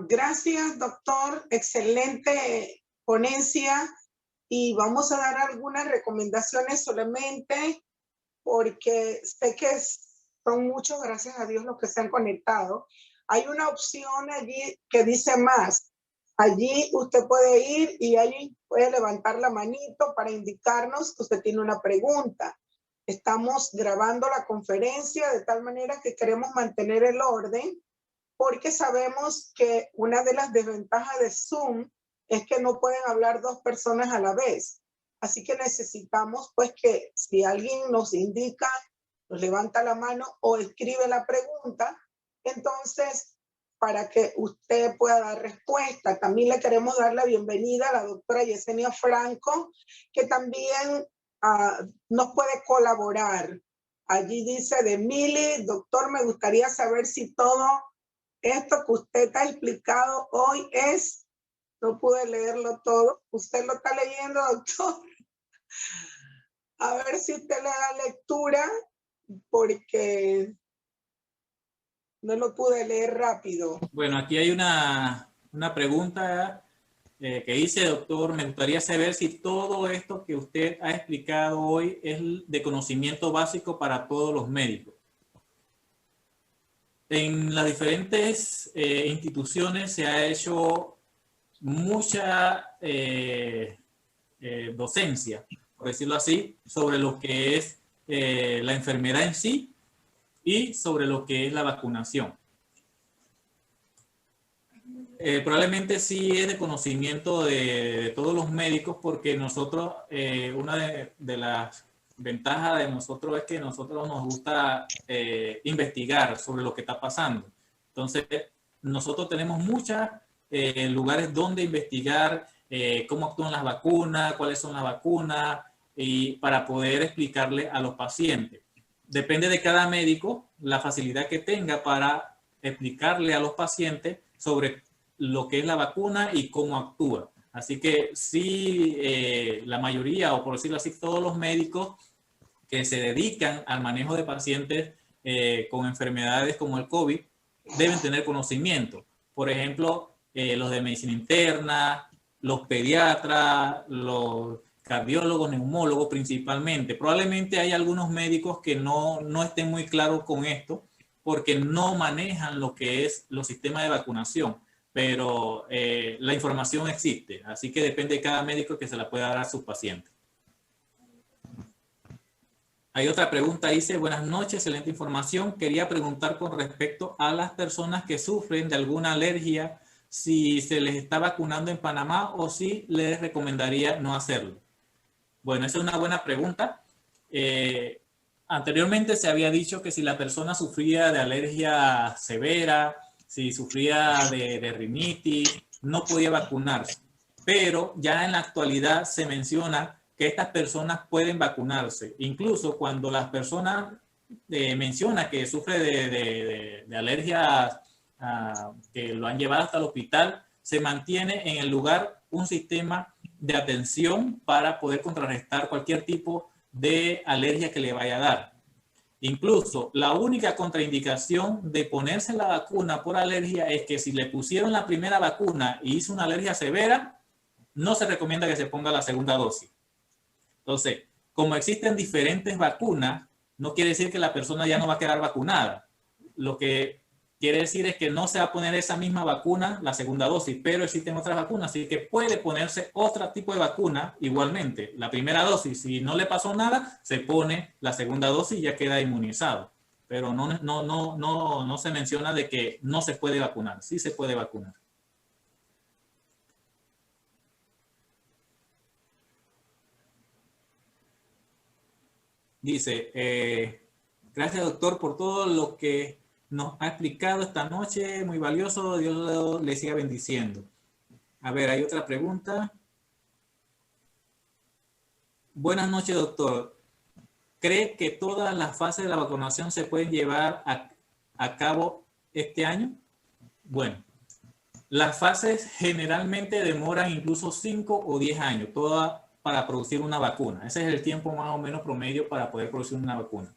S1: gracias, doctor. Excelente ponencia. Y vamos a dar algunas recomendaciones solamente porque sé que son muchos, gracias a Dios, los que se han conectado. Hay una opción allí que dice más. Allí usted puede ir y allí puede levantar la manito para indicarnos que usted tiene una pregunta. Estamos grabando la conferencia de tal manera que queremos mantener el orden porque sabemos que una de las desventajas de Zoom es que no pueden hablar 2 personas a la vez. Así que necesitamos pues que si alguien nos indica, nos levanta la mano o escribe la pregunta, entonces para que usted pueda dar respuesta. También le queremos dar la bienvenida a la doctora Yesenia Franco, que también nos puede colaborar. Allí dice de Mili, doctor, me gustaría saber si todo esto que usted ha explicado hoy es, no pude leerlo todo, usted lo está leyendo, doctor. A ver si usted le da lectura, porque no lo pude leer rápido.
S2: Bueno, aquí hay una pregunta que dice, doctor, me gustaría saber si todo esto que usted ha explicado hoy es de conocimiento básico para todos los médicos. En las diferentes instituciones se ha hecho mucha docencia, por decirlo así, sobre lo que es la enfermedad en sí y sobre lo que es la vacunación. Probablemente sí es de conocimiento de todos los médicos, porque nosotros, una de las ventajas de nosotros es que nosotros nos gusta investigar sobre lo que está pasando. Entonces, nosotros tenemos muchos lugares donde investigar cómo actúan las vacunas, cuáles son las vacunas, y para poder explicarle a los pacientes. Depende de cada médico la facilidad que tenga para explicarle a los pacientes sobre lo que es la vacuna y cómo actúa. Así que sí, la mayoría, o por decirlo así, todos los médicos que se dedican al manejo de pacientes con enfermedades como el COVID deben tener conocimiento. Por ejemplo, los de medicina interna, los pediatras, los cardiólogos, neumólogos principalmente. Probablemente hay algunos médicos que no estén muy claros con esto porque no manejan lo que es los sistemas de vacunación, pero la información existe, así que depende de cada médico que se la pueda dar a sus pacientes. Hay otra pregunta, dice: buenas noches, excelente información. Quería preguntar con respecto a las personas que sufren de alguna alergia, si se les está vacunando en Panamá o si les recomendaría no hacerlo. Bueno, esa es una buena pregunta. Anteriormente se había dicho que si la persona sufría de alergia severa, si sufría de rinitis, no podía vacunarse. Pero ya en la actualidad se menciona que estas personas pueden vacunarse. Incluso cuando las personas mencionan que sufre de alergias que lo han llevado hasta el hospital, se mantiene en el lugar un sistema de atención para poder contrarrestar cualquier tipo de alergia que le vaya a dar. Incluso la única contraindicación de ponerse la vacuna por alergia es que si le pusieron la primera vacuna y hizo una alergia severa, no se recomienda que se ponga la segunda dosis. Entonces, como existen diferentes vacunas, no quiere decir que la persona ya no va a quedar vacunada. Lo que quiere decir es que no se va a poner esa misma vacuna, la segunda dosis, pero existen otras vacunas, así que puede ponerse otro tipo de vacuna igualmente. La primera dosis, si no le pasó nada, se pone la segunda dosis y ya queda inmunizado. Pero no se menciona de que no se puede vacunar, sí se puede vacunar. Dice, gracias doctor por todo lo que nos ha explicado esta noche, muy valioso, Dios le siga bendiciendo. A ver, hay otra pregunta. Buenas noches, doctor. ¿Cree que todas las fases de la vacunación se pueden llevar a cabo este año? Bueno, las fases generalmente demoran incluso 5 o 10 años, todas para producir una vacuna. Ese es el tiempo más o menos promedio para poder producir una vacuna.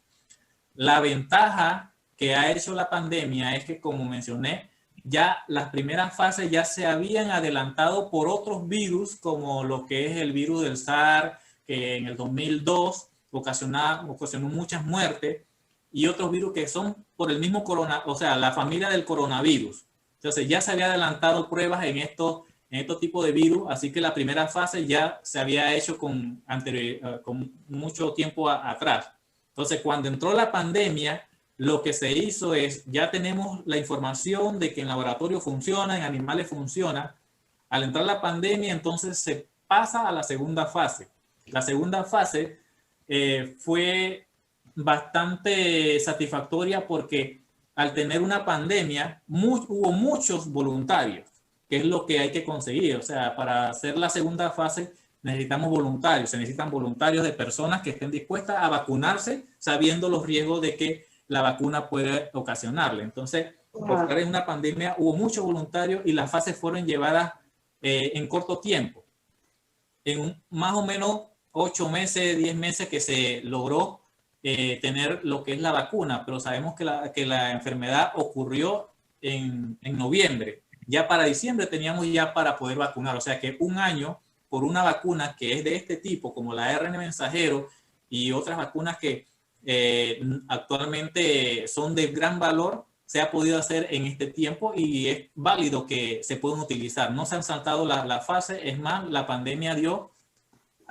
S2: La ventaja que ha hecho la pandemia es que, como mencioné, ya las primeras fases ya se habían adelantado por otros virus, como lo que es el virus del SARS, que en el 2002 ocasionó muchas muertes, y otros virus que son por el mismo o sea, la familia del coronavirus. Entonces ya se había adelantado pruebas en estos tipos de virus, así que la primera fase ya se había hecho con mucho tiempo atrás. Entonces, cuando entró la pandemia, lo que se hizo es, ya tenemos la información de que en laboratorio funciona, en animales funciona. Al entrar la pandemia, entonces se pasa a la segunda fase. La segunda fase fue bastante satisfactoria porque al tener una pandemia, hubo muchos voluntarios, que es lo que hay que conseguir. O sea, para hacer la segunda fase necesitamos voluntarios, se necesitan voluntarios de personas que estén dispuestas a vacunarse sabiendo los riesgos de que la vacuna puede ocasionarle. Entonces, por estar en una pandemia hubo muchos voluntarios y las fases fueron llevadas en corto tiempo. En más o menos 8 meses, 10 meses que se logró tener lo que es la vacuna, pero sabemos que la enfermedad ocurrió en noviembre. Ya para diciembre teníamos ya para poder vacunar, o sea que un año por una vacuna que es de este tipo, como la ARN mensajero y otras vacunas que actualmente son de gran valor, se ha podido hacer en este tiempo y es válido que se puedan utilizar. No se han saltado la fase, es más, la pandemia dio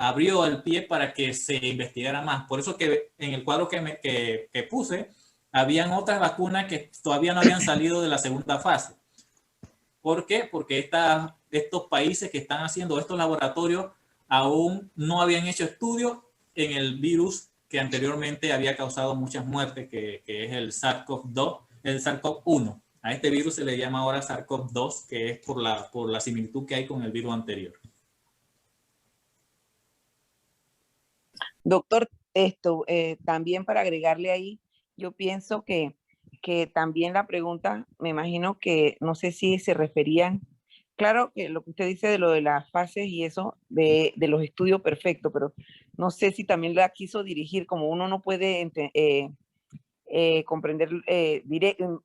S2: abrió el pie para que se investigara más. Por eso que en el cuadro que puse, habían otras vacunas que todavía no habían salido de la segunda fase. ¿Por qué? Porque estos países que están haciendo estos laboratorios aún no habían hecho estudios en el virus que anteriormente había causado muchas muertes, que es el SARS-CoV-2, el SARS-CoV-1. A este virus se le llama ahora SARS-CoV-2, que es por la similitud que hay con el virus anterior.
S3: Doctor, también para agregarle ahí, yo pienso que también la pregunta, me imagino que no sé si se referían, claro que lo que usted dice de lo de las fases y eso, de los estudios, perfecto, pero no sé si también la quiso dirigir, como uno no puede comprender,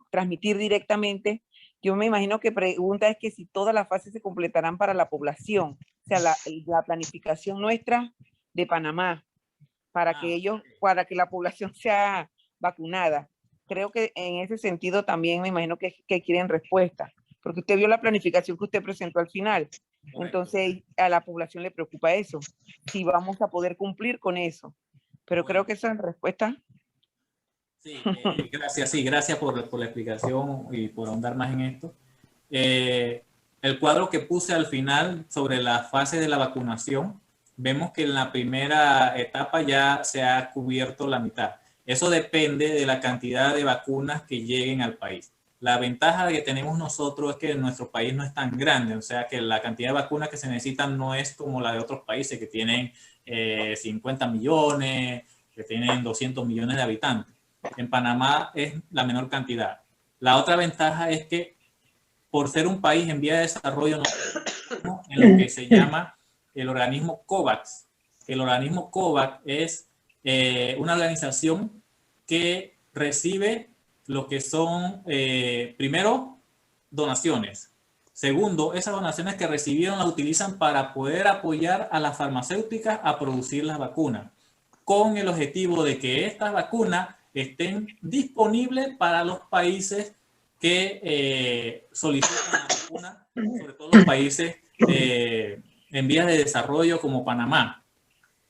S3: transmitir directamente. Yo me imagino que pregunta es que si todas las fases se completarán para la población, o sea, la planificación nuestra de Panamá, para que la población sea vacunada. Creo que en ese sentido también me imagino que quieren respuesta, porque usted vio la planificación que usted presentó al final.
S2: Correcto.
S3: Entonces a la población le preocupa eso, si vamos a poder cumplir con eso. Pero creo que esa es la respuesta.
S2: Sí, gracias por la explicación y por ahondar más en esto. El cuadro que puse al final sobre la fase de la vacunación, vemos que en la primera etapa ya se ha cubierto la mitad. Eso depende de la cantidad de vacunas que lleguen al país. La ventaja que tenemos nosotros es que nuestro país no es tan grande, o sea que la cantidad de vacunas que se necesitan no es como la de otros países que tienen 50 millones, que tienen 200 millones de habitantes. En Panamá es la menor cantidad. La otra ventaja es que por ser un país en vía de desarrollo, en lo que se llama el organismo COVAX. El organismo COVAX es una organización que recibe lo que son, primero, donaciones. Segundo, esas donaciones que recibieron las utilizan para poder apoyar a las farmacéuticas a producir las vacunas, con el objetivo de que estas vacunas estén disponibles para los países que solicitan la vacuna, sobre todo los países en vías de desarrollo como Panamá.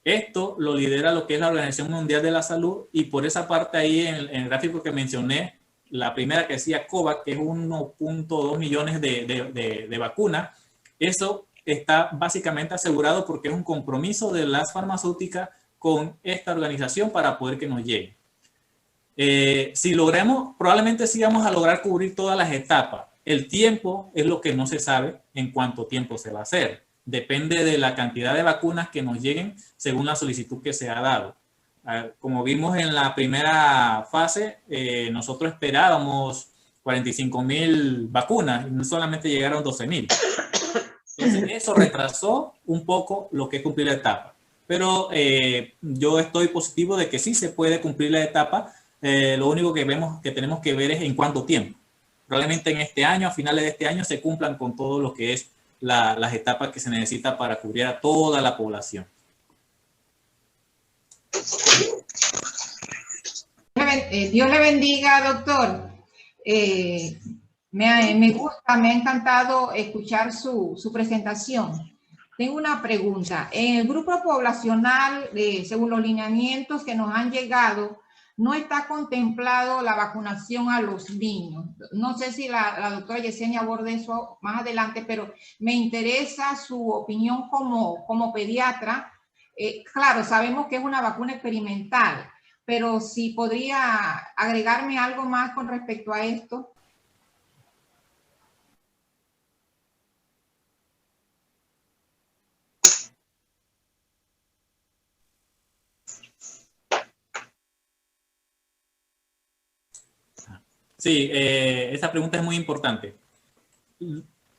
S2: Esto lo lidera lo que es la Organización Mundial de la Salud, y por esa parte ahí en el gráfico que mencioné, la primera que decía COVAX, que es 1.2 millones de vacunas, eso está básicamente asegurado porque es un compromiso de las farmacéuticas con esta organización para poder que nos llegue. Si logramos, probablemente sí vamos a lograr cubrir todas las etapas. El tiempo es lo que no se sabe en cuánto tiempo se va a hacer. Depende de la cantidad de vacunas que nos lleguen según la solicitud que se ha dado. Como vimos en la primera fase, nosotros esperábamos 45,000 vacunas y no solamente llegaron 12,000. Entonces eso retrasó un poco lo que es cumplir la etapa. Pero yo estoy positivo de que sí se puede cumplir la etapa. Lo único que vemos que tenemos que ver es en cuánto tiempo. Probablemente en este año, a finales de este año, se cumplan con todo lo que es las etapas que se necesita para cubrir a toda la población.
S4: Dios le bendiga, doctor. Me gusta, me ha encantado escuchar su presentación. Tengo una pregunta. En el grupo poblacional, según los lineamientos que nos han llegado, no está contemplado la vacunación a los niños. No sé si la doctora Yesenia aborde eso más adelante, pero me interesa su opinión como pediatra. Claro, sabemos que es una vacuna experimental, pero si podría agregarme algo más con respecto a esto.
S2: Sí, esa pregunta es muy importante.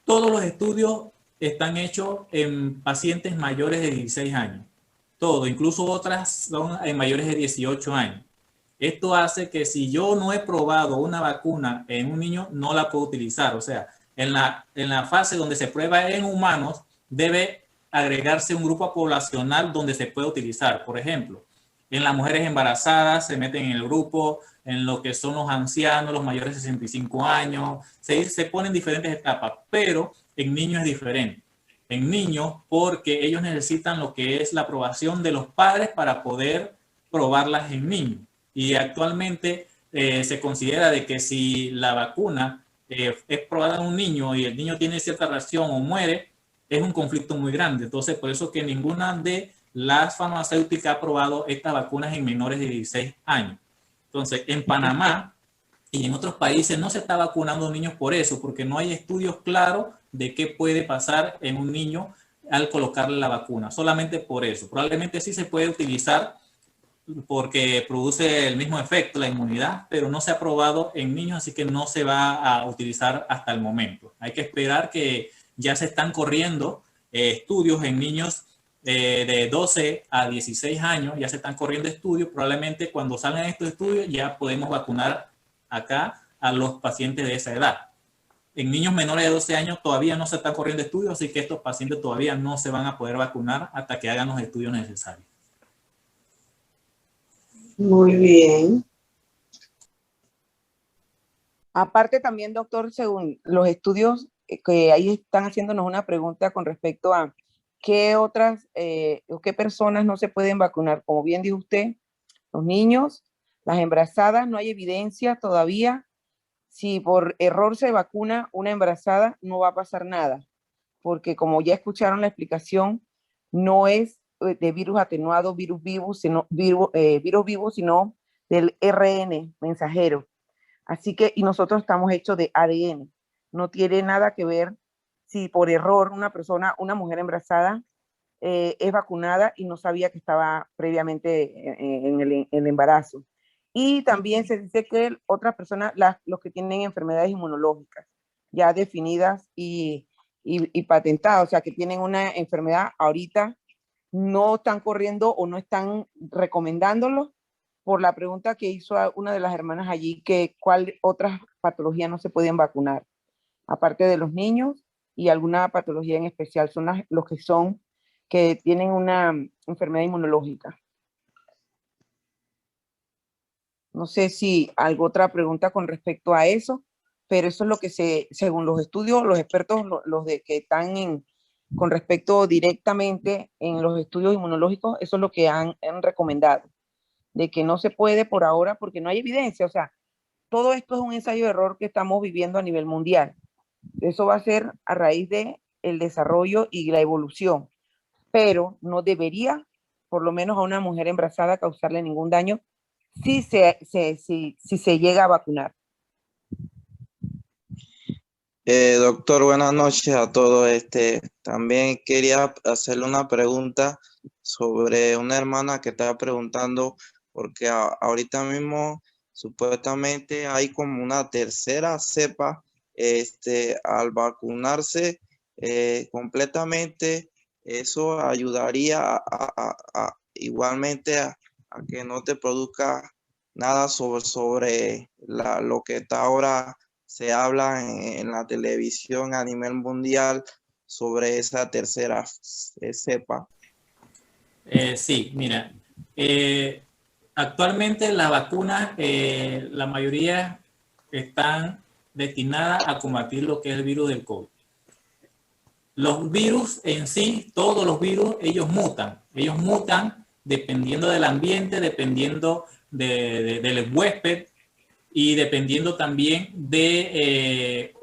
S2: Todos los estudios están hechos en pacientes mayores de 16 años. Todo, incluso otras son en mayores de 18 años. Esto hace que si yo no he probado una vacuna en un niño, no la puedo utilizar. O sea, en la fase donde se prueba en humanos, debe agregarse un grupo poblacional donde se puede utilizar. Por ejemplo, en las mujeres embarazadas se meten en el grupo, en lo que son los ancianos, los mayores de 65 años, se ponen diferentes etapas, pero en niños es diferente. en niños porque ellos necesitan lo que es la aprobación de los padres para poder probarlas en niños. Y actualmente se considera de que si la vacuna es probada en un niño y el niño tiene cierta reacción o muere, es un conflicto muy grande. Entonces, por eso que ninguna de las farmacéuticas ha probado estas vacunas en menores de 16 años. Entonces, en Panamá y en otros países no se está vacunando niños por eso, porque no hay estudios claros de qué puede pasar en un niño al colocarle la vacuna, solamente por eso. Probablemente sí se puede utilizar porque produce el mismo efecto, la inmunidad, pero no se ha probado en niños, así que no se va a utilizar hasta el momento. Hay que esperar que ya se están corriendo estudios en niños de 12 a 16 años, ya se están corriendo estudios. Probablemente cuando salgan estos estudios ya podemos vacunar acá a los pacientes de esa edad. En niños menores de 12 años todavía no se están corriendo estudios, así que estos pacientes todavía no se van a poder vacunar hasta que hagan los estudios necesarios.
S1: Muy bien.
S3: Aparte también, doctor, según los estudios que ahí están haciéndonos una pregunta con respecto a qué otras o qué personas no se pueden vacunar. Como bien dijo usted, los niños, las embarazadas, no hay evidencia todavía. Si por error se vacuna una embarazada, no va a pasar nada, porque como ya escucharon la explicación, no es de virus atenuado, virus vivo, sino virus vivo, sino del RN mensajero. Así que, y nosotros estamos hechos de ADN. No tiene nada que ver si por error una persona, una mujer embarazada, es vacunada y no sabía que estaba previamente en el embarazo. Y también se dice que otras personas, los que tienen enfermedades inmunológicas ya definidas y patentadas, o sea, que tienen una enfermedad ahorita, no están corriendo o no están recomendándolo por la pregunta que hizo una de las hermanas allí, que cuál otras patologías no se pueden vacunar, aparte de los niños y alguna patología en especial, son los que tienen una enfermedad inmunológica. No sé si hay otra pregunta con respecto a eso, pero eso es lo que según los estudios, los expertos, los de que están con respecto directamente en los estudios inmunológicos, eso es lo que han recomendado, de que no se puede por ahora porque no hay evidencia. O sea, todo esto es un ensayo de error que estamos viviendo a nivel mundial. Eso va a ser a raíz de el desarrollo y la evolución, pero no debería, por lo menos a una mujer embarazada, causarle ningún daño si se llega a vacunar.
S5: Doctor, buenas noches a todos. También quería hacerle una pregunta sobre una hermana que estaba preguntando, porque ahorita mismo supuestamente hay como una tercera cepa. Al vacunarse completamente, eso ayudaría igualmente a que no te produzca nada sobre lo que está ahora se habla en la televisión a nivel mundial sobre esa tercera cepa.
S2: Sí, mira, actualmente las vacunas, la mayoría están destinadas a combatir lo que es el virus del COVID. Los virus en sí, todos los virus, ellos mutan dependiendo del ambiente, dependiendo del huésped y dependiendo también de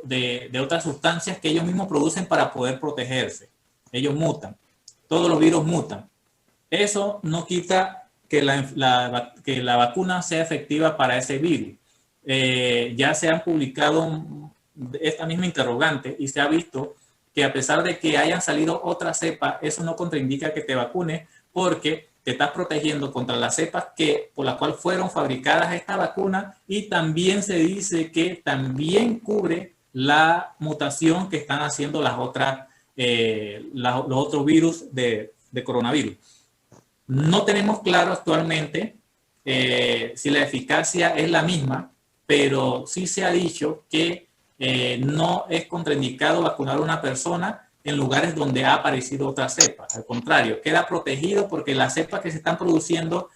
S2: otras sustancias que ellos mismos producen para poder protegerse. Ellos mutan, todos los virus mutan. Eso no quita que la vacuna sea efectiva para ese virus. Ya se han publicado esta misma interrogante y se ha visto que a pesar de que hayan salido otras cepas, eso no contraindica que te vacunes porque te estás protegiendo contra las cepas por las cuales fueron fabricadas esta vacuna, y también se dice que también cubre la mutación que están haciendo los otros virus de coronavirus. No tenemos claro actualmente si la eficacia es la misma, pero sí se ha dicho que no es contraindicado vacunar a una persona en lugares donde ha aparecido otra cepa. Al contrario, queda protegido porque las cepas que se están produciendo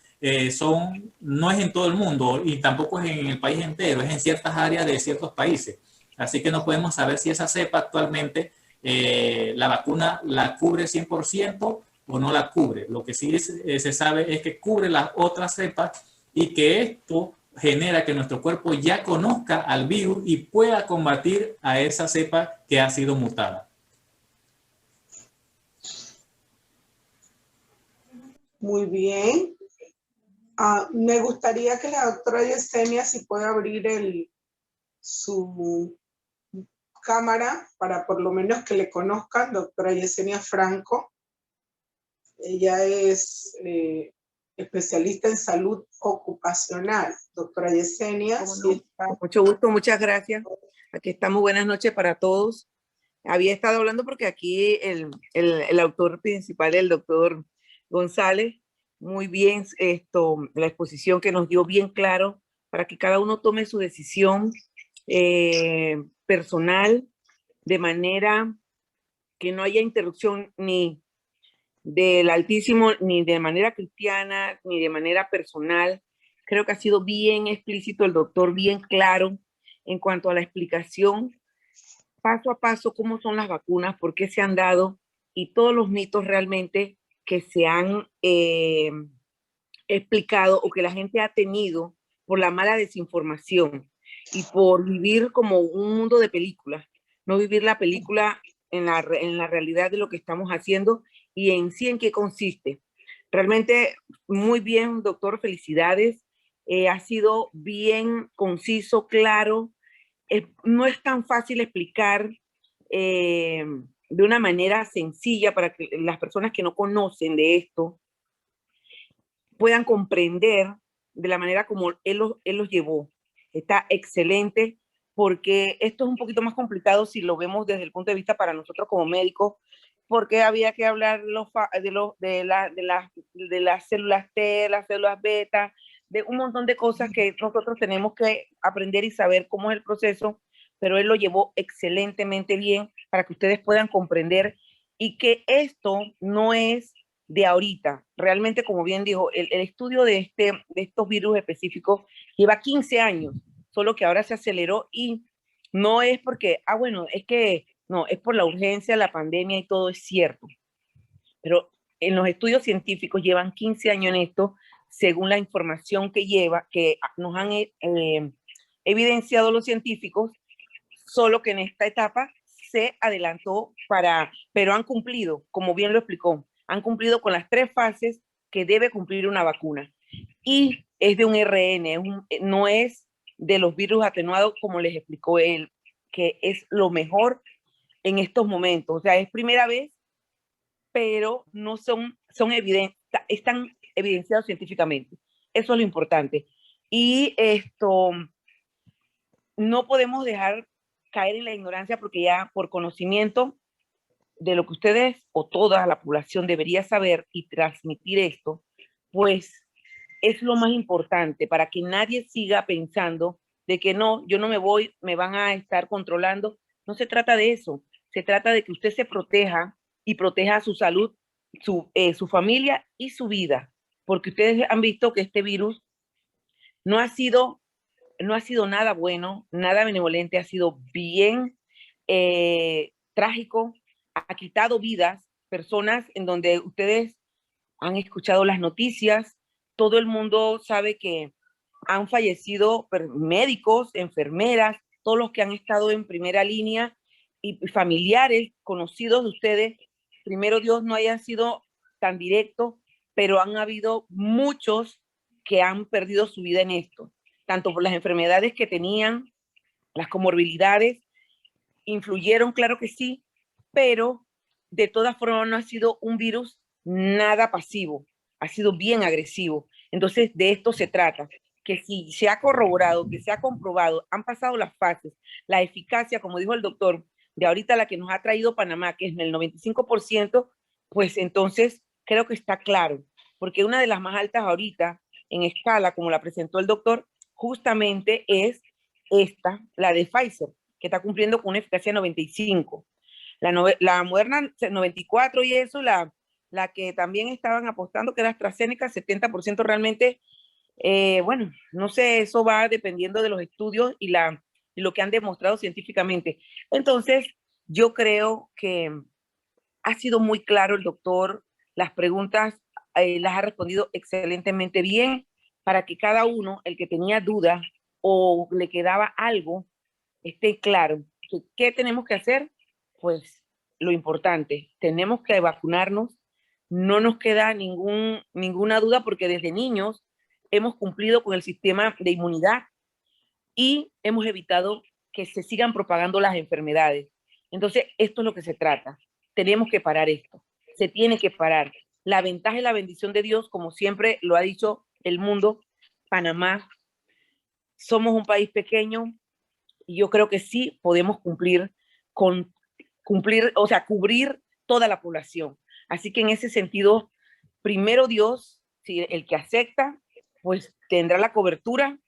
S2: no es en todo el mundo y tampoco es en el país entero, es en ciertas áreas de ciertos países. Así que no podemos saber si esa cepa actualmente la vacuna la cubre 100% o no la cubre. Lo que sí se sabe es que cubre las otras cepas y que esto genera que nuestro cuerpo ya conozca al virus y pueda combatir a esa cepa que ha sido mutada.
S1: Muy bien. Me gustaría que la doctora Yesenia, si puede abrir su cámara para por lo menos que le conozcan, doctora Yesenia Franco. Ella es especialista en salud ocupacional. Doctora Yesenia.
S3: No? Sí, con mucho gusto, muchas gracias. Aquí estamos, buenas noches para todos. Había estado hablando porque aquí el autor principal, el doctor González, muy bien la exposición que nos dio bien claro para que cada uno tome su decisión personal de manera que no haya interrupción ni del Altísimo, ni de manera cristiana, ni de manera personal. Creo que ha sido bien explícito el doctor, bien claro en cuanto a la explicación paso a paso cómo son las vacunas, por qué se han dado y todos los mitos realmente que se han explicado o que la gente ha tenido por la mala desinformación y por vivir como un mundo de películas, no vivir la película en la realidad de lo que estamos haciendo y en sí en qué consiste. Realmente muy bien, doctor, felicidades. Ha sido bien conciso, claro. No es tan fácil explicar de una manera sencilla para que las personas que no conocen de esto puedan comprender de la manera como él los llevó. Está excelente porque esto es un poquito más complicado si lo vemos desde el punto de vista para nosotros como médicos, porque había que hablar de las células T, las células beta, de un montón de cosas que nosotros tenemos que aprender y saber cómo es el proceso, pero él lo llevó excelentemente bien para que ustedes puedan comprender y que esto no es de ahorita. Realmente, como bien dijo, el estudio de estos virus específicos lleva 15 años, solo que ahora se aceleró y no es porque, bueno, es que no, es por la urgencia, la pandemia y todo es cierto. Pero en los estudios científicos llevan 15 años en esto, según la información que nos han evidenciado los científicos, solo que en esta etapa se adelantó pero han cumplido, como bien lo explicó, han cumplido con las 3 fases que debe cumplir una vacuna. Y es de un RN, no es de los virus atenuados, como les explicó él, que es lo mejor en estos momentos. O sea, es primera vez, pero no son están evidenciados científicamente. Eso es lo importante. Y no podemos dejar caer en la ignorancia porque ya por conocimiento de lo que ustedes o toda la población debería saber y transmitir esto, pues es lo más importante para que nadie siga pensando de que no, yo no me voy, me van a estar controlando. No se trata de eso, se trata de que usted se proteja y proteja su salud, su familia y su vida, porque ustedes han visto que este virus no ha sido nada bueno, nada benevolente, ha sido bien trágico, ha quitado vidas, personas en donde ustedes han escuchado las noticias, todo el mundo sabe que han fallecido médicos, enfermeras, todos los que han estado en primera línea y familiares conocidos de ustedes. Primero Dios no haya sido tan directo, pero han habido muchos que han perdido su vida en esto, tanto por las enfermedades que tenían, las comorbilidades, influyeron, claro que sí, pero de todas formas no ha sido un virus nada pasivo, ha sido bien agresivo. Entonces, de esto se trata, que si se ha corroborado, que se ha comprobado, han pasado las fases, la eficacia, como dijo el doctor, de ahorita la que nos ha traído Panamá, que es en el 95%, pues entonces creo que está claro, porque una de las más altas ahorita en escala, como la presentó el doctor, justamente es esta, la de Pfizer, que está cumpliendo con una eficacia de 95. La Moderna 94 y eso, la que también estaban apostando, que era AstraZeneca, 70% realmente, bueno, no sé, eso va dependiendo de los estudios y lo que han demostrado científicamente. Entonces, Yo creo que ha sido muy claro el doctor, las preguntas las ha respondido excelentemente bien para que cada uno, el que tenía dudas o le quedaba algo, esté claro. ¿Qué tenemos que hacer? Pues lo importante, tenemos que vacunarnos. No nos queda ninguna duda porque desde niños hemos cumplido con el sistema de inmunidad y hemos evitado que se sigan propagando las enfermedades. Entonces, esto es lo que se trata. Tenemos que parar esto. Se tiene que parar. La ventaja y la bendición de Dios, como siempre lo ha dicho el mundo, Panamá, somos un país pequeño y yo creo que sí podemos cubrir toda la población. Así que en ese sentido, primero Dios, si el que acepta, pues tendrá la cobertura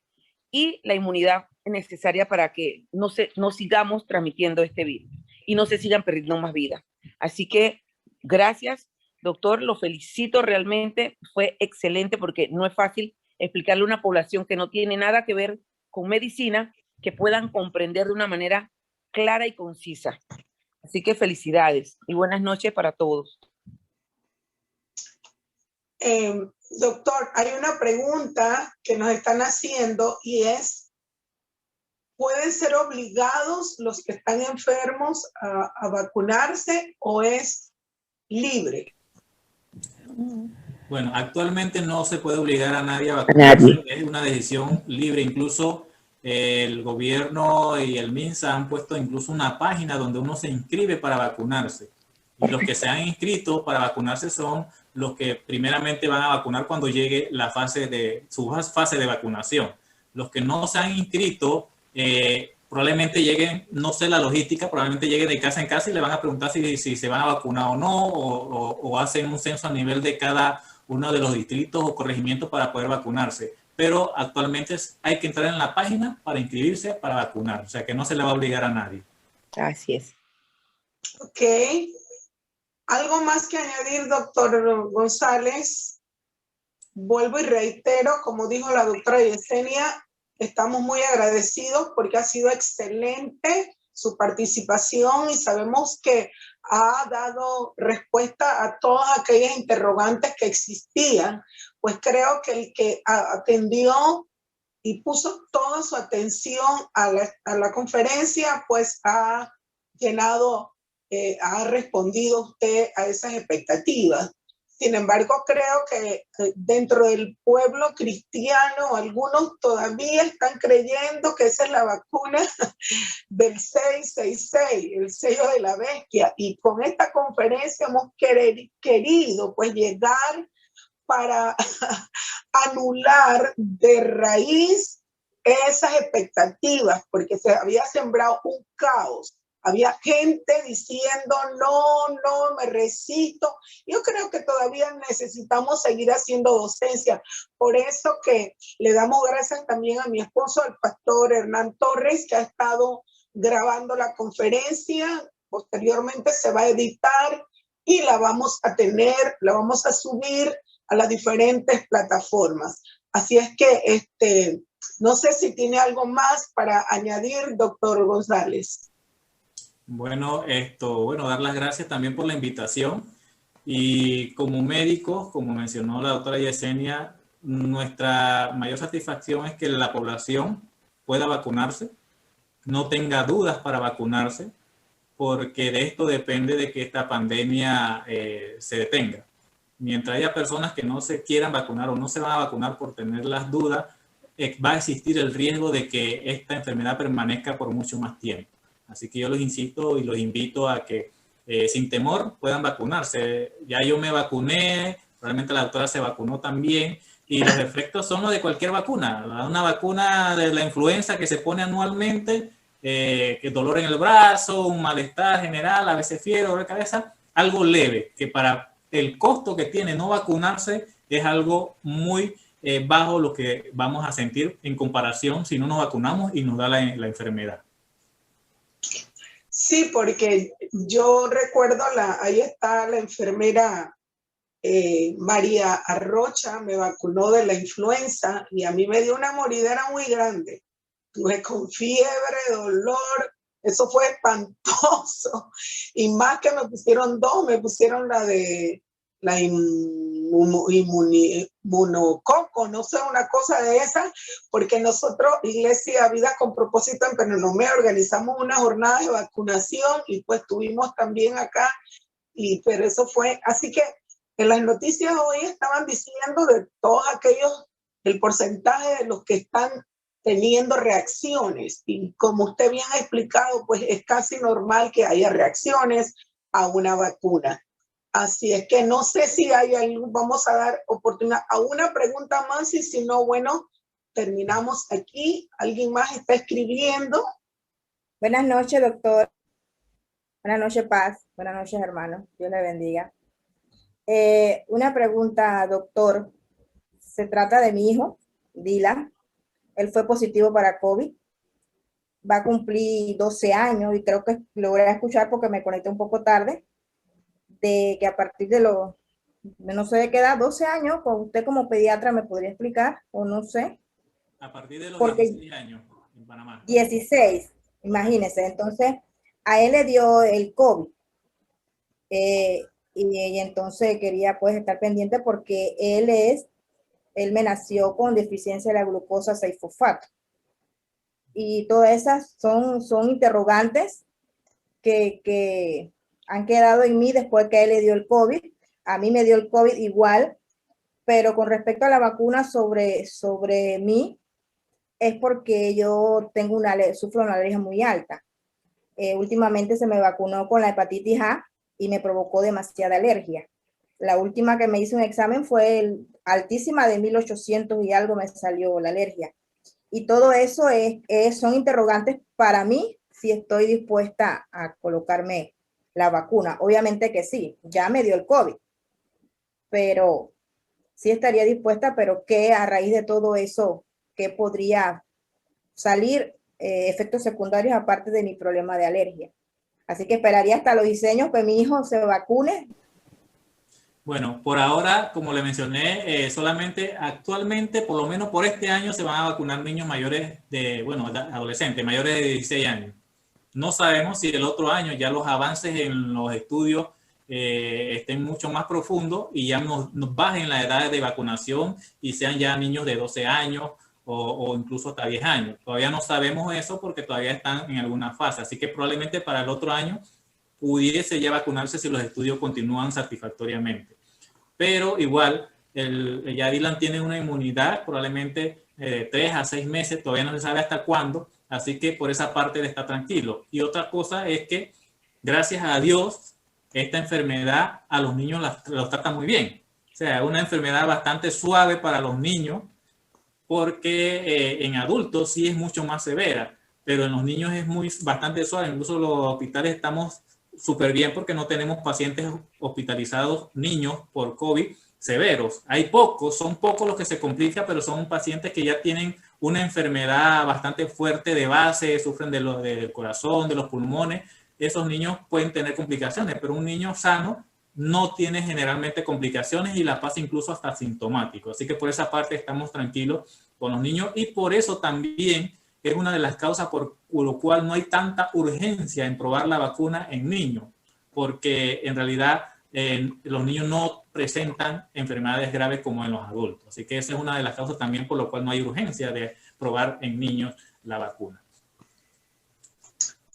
S3: y la inmunidad necesaria para que no sigamos transmitiendo este virus y no se sigan perdiendo más vidas. Así que gracias, doctor, lo felicito realmente, fue excelente porque no es fácil explicarle a una población que no tiene nada que ver con medicina, que puedan comprender de una manera clara y concisa. Así que felicidades y buenas noches para todos.
S1: Doctor, hay una pregunta que nos están haciendo y es, ¿pueden ser obligados los que están enfermos a vacunarse o es libre?
S2: Bueno, actualmente no se puede obligar a nadie a vacunarse, es una decisión libre. Incluso el gobierno y el MINSA han puesto incluso una página donde uno se inscribe para vacunarse. Y los que se han inscrito para vacunarse son los que primeramente van a vacunar cuando llegue su fase de vacunación. Los que no se han inscrito probablemente lleguen, no sé la logística, probablemente lleguen de casa en casa y le van a preguntar si se van a vacunar o no, o hacen un censo a nivel de cada uno de los distritos o corregimientos para poder vacunarse. Pero actualmente hay que entrar en la página para inscribirse para vacunar, o sea que no se le va a obligar a nadie.
S3: Así es.
S1: Ok. ¿Algo más que añadir, doctor González? Vuelvo y reitero, como dijo la doctora Yesenia, estamos muy agradecidos porque ha sido excelente su participación y sabemos que ha dado respuesta a todas aquellas interrogantes que existían. Pues creo que el que atendió y puso toda su atención a la conferencia, pues ha llenado, ha respondido usted a esas expectativas. Sin embargo, creo que dentro del pueblo cristiano, algunos todavía están creyendo que esa es la vacuna del 666, el sello de la bestia. Y con esta conferencia hemos querido pues llegar para anular de raíz esas expectativas, porque se había sembrado un caos. Había gente diciendo, no, me resisto. Yo creo que todavía necesitamos seguir haciendo docencia. Por eso que le damos gracias también a mi esposo, el pastor Hernán Torres, que ha estado grabando la conferencia. Posteriormente se va a editar y la vamos a subir a las diferentes plataformas. Así es que no sé si tiene algo más para añadir, doctor González.
S2: Bueno, dar las gracias también por la invitación. Y como médicos, como mencionó la doctora Yesenia, nuestra mayor satisfacción es que la población pueda vacunarse, no tenga dudas para vacunarse, porque de esto depende de que esta pandemia se detenga. Mientras haya personas que no se quieran vacunar o no se van a vacunar por tener las dudas, va a existir el riesgo de que esta enfermedad permanezca por mucho más tiempo. Así que yo los insisto y los invito a que sin temor puedan vacunarse. Ya yo me vacuné, probablemente la doctora se vacunó también, y los efectos son los de cualquier vacuna. Una vacuna de la influenza que se pone anualmente, que dolor en el brazo, un malestar general, a veces fiebre, dolor de cabeza, algo leve, que para el costo que tiene no vacunarse es algo muy bajo lo que vamos a sentir en comparación si no nos vacunamos y nos da la enfermedad.
S1: Sí, porque yo recuerdo, ahí está la enfermera María Arrocha, me vacunó de la influenza y a mí me dio una moridera muy grande. Tuve con fiebre, dolor, Eso fue espantoso. Y más que me pusieron dos, me pusieron la de la inmunococo, no sé, una cosa de esa, porque nosotros, Iglesia Vida con Propósito en Peronomé, organizamos una jornada de vacunación y pues tuvimos también acá, pero eso fue, así que en las noticias hoy estaban diciendo de todos aquellos, el porcentaje de los que están teniendo reacciones, y como usted bien ha explicado, pues es casi normal que haya reacciones a una vacuna. Así es que no sé si hay algo, vamos a dar oportunidad a una pregunta más y si no, bueno, terminamos aquí. ¿Alguien más está escribiendo?
S6: Buenas noches, doctor. Buenas noches, Paz. Buenas noches, hermano. Dios le bendiga. Una pregunta, doctor. Se trata de mi hijo, Dylan. Él fue positivo para COVID. Va a cumplir 12 años y creo que logré escuchar porque me conecté un poco tarde, de que a partir de los, no sé de qué edad, 12 años, pues usted como pediatra me podría explicar, o no sé.
S2: A partir de los
S6: Porque
S2: 16 años en Panamá.
S6: 16, imagínese. Entonces, a él le dio el COVID. Y entonces quería pues estar pendiente porque él me nació con deficiencia de la glucosa 6-fosfato. Y todas esas son interrogantes que han quedado en mí después que a él le dio el COVID. A mí me dio el COVID igual, pero con respecto a la vacuna sobre mí, es porque yo sufro una alergia muy alta. Últimamente se me vacunó con la hepatitis A y me provocó demasiada alergia. La última que me hice un examen fue altísima, de 1800 y algo me salió la alergia. Y todo eso son interrogantes para mí si estoy dispuesta a colocarme la vacuna. Obviamente que sí, ya me dio el COVID, pero sí estaría dispuesta, pero ¿qué a raíz de todo eso, qué podría salir efectos secundarios aparte de mi problema de alergia? Así que esperaría hasta los diseños que mi hijo se vacune.
S2: Bueno, por ahora, como le mencioné, solamente actualmente, por lo menos por este año, se van a vacunar niños mayores adolescentes, mayores de 16 años. No sabemos si el otro año ya los avances en los estudios estén mucho más profundos y ya nos bajen la edad de vacunación y sean ya niños de 12 años o incluso hasta 10 años. Todavía no sabemos eso porque todavía están en alguna fase, así que probablemente para el otro año pudiese ya vacunarse si los estudios continúan satisfactoriamente. Pero igual, ya Dylan tiene una inmunidad probablemente de 3 a 6 meses, todavía no se sabe hasta cuándo, así que por esa parte él está tranquilo. Y otra cosa es que, gracias a Dios, esta enfermedad a los niños los trata muy bien. O sea, es una enfermedad bastante suave para los niños, porque en adultos sí es mucho más severa, pero en los niños es bastante suave. Incluso los hospitales estamos súper bien porque no tenemos pacientes hospitalizados, niños por COVID severos. Son pocos los que se complican, pero son pacientes que ya tienen una enfermedad bastante fuerte de base, sufren del corazón, de los pulmones. Esos niños pueden tener complicaciones, pero un niño sano no tiene generalmente complicaciones y la pasa incluso hasta asintomático. Así que por esa parte estamos tranquilos con los niños y por eso también es una de las causas por lo cual no hay tanta urgencia en probar la vacuna en niños, porque en realidad los niños no presentan enfermedades graves como en los adultos. Así que esa es una de las causas también por lo cual no hay urgencia de probar en niños la vacuna.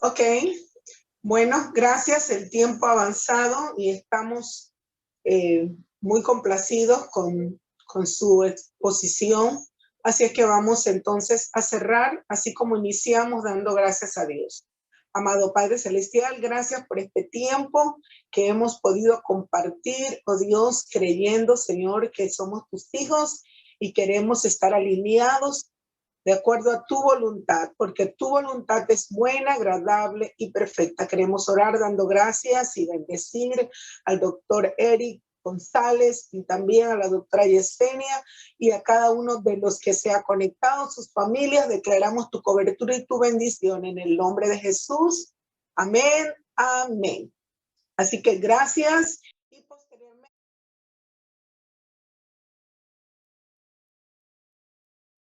S1: Ok. Bueno, gracias. El tiempo ha avanzado y estamos muy complacidos con su exposición. Así es que vamos entonces a cerrar, así como iniciamos, dando gracias a Dios. Amado Padre Celestial, gracias por este tiempo que hemos podido compartir, oh Dios, creyendo, Señor, que somos tus hijos y queremos estar alineados de acuerdo a tu voluntad, porque tu voluntad es buena, agradable y perfecta. Queremos orar dando gracias y bendecir al doctor Eric González y también a la doctora Yesenia y a cada uno de los que se ha conectado, sus familias. Declaramos tu cobertura y tu bendición en el nombre de Jesús. Amén, amén. Así que gracias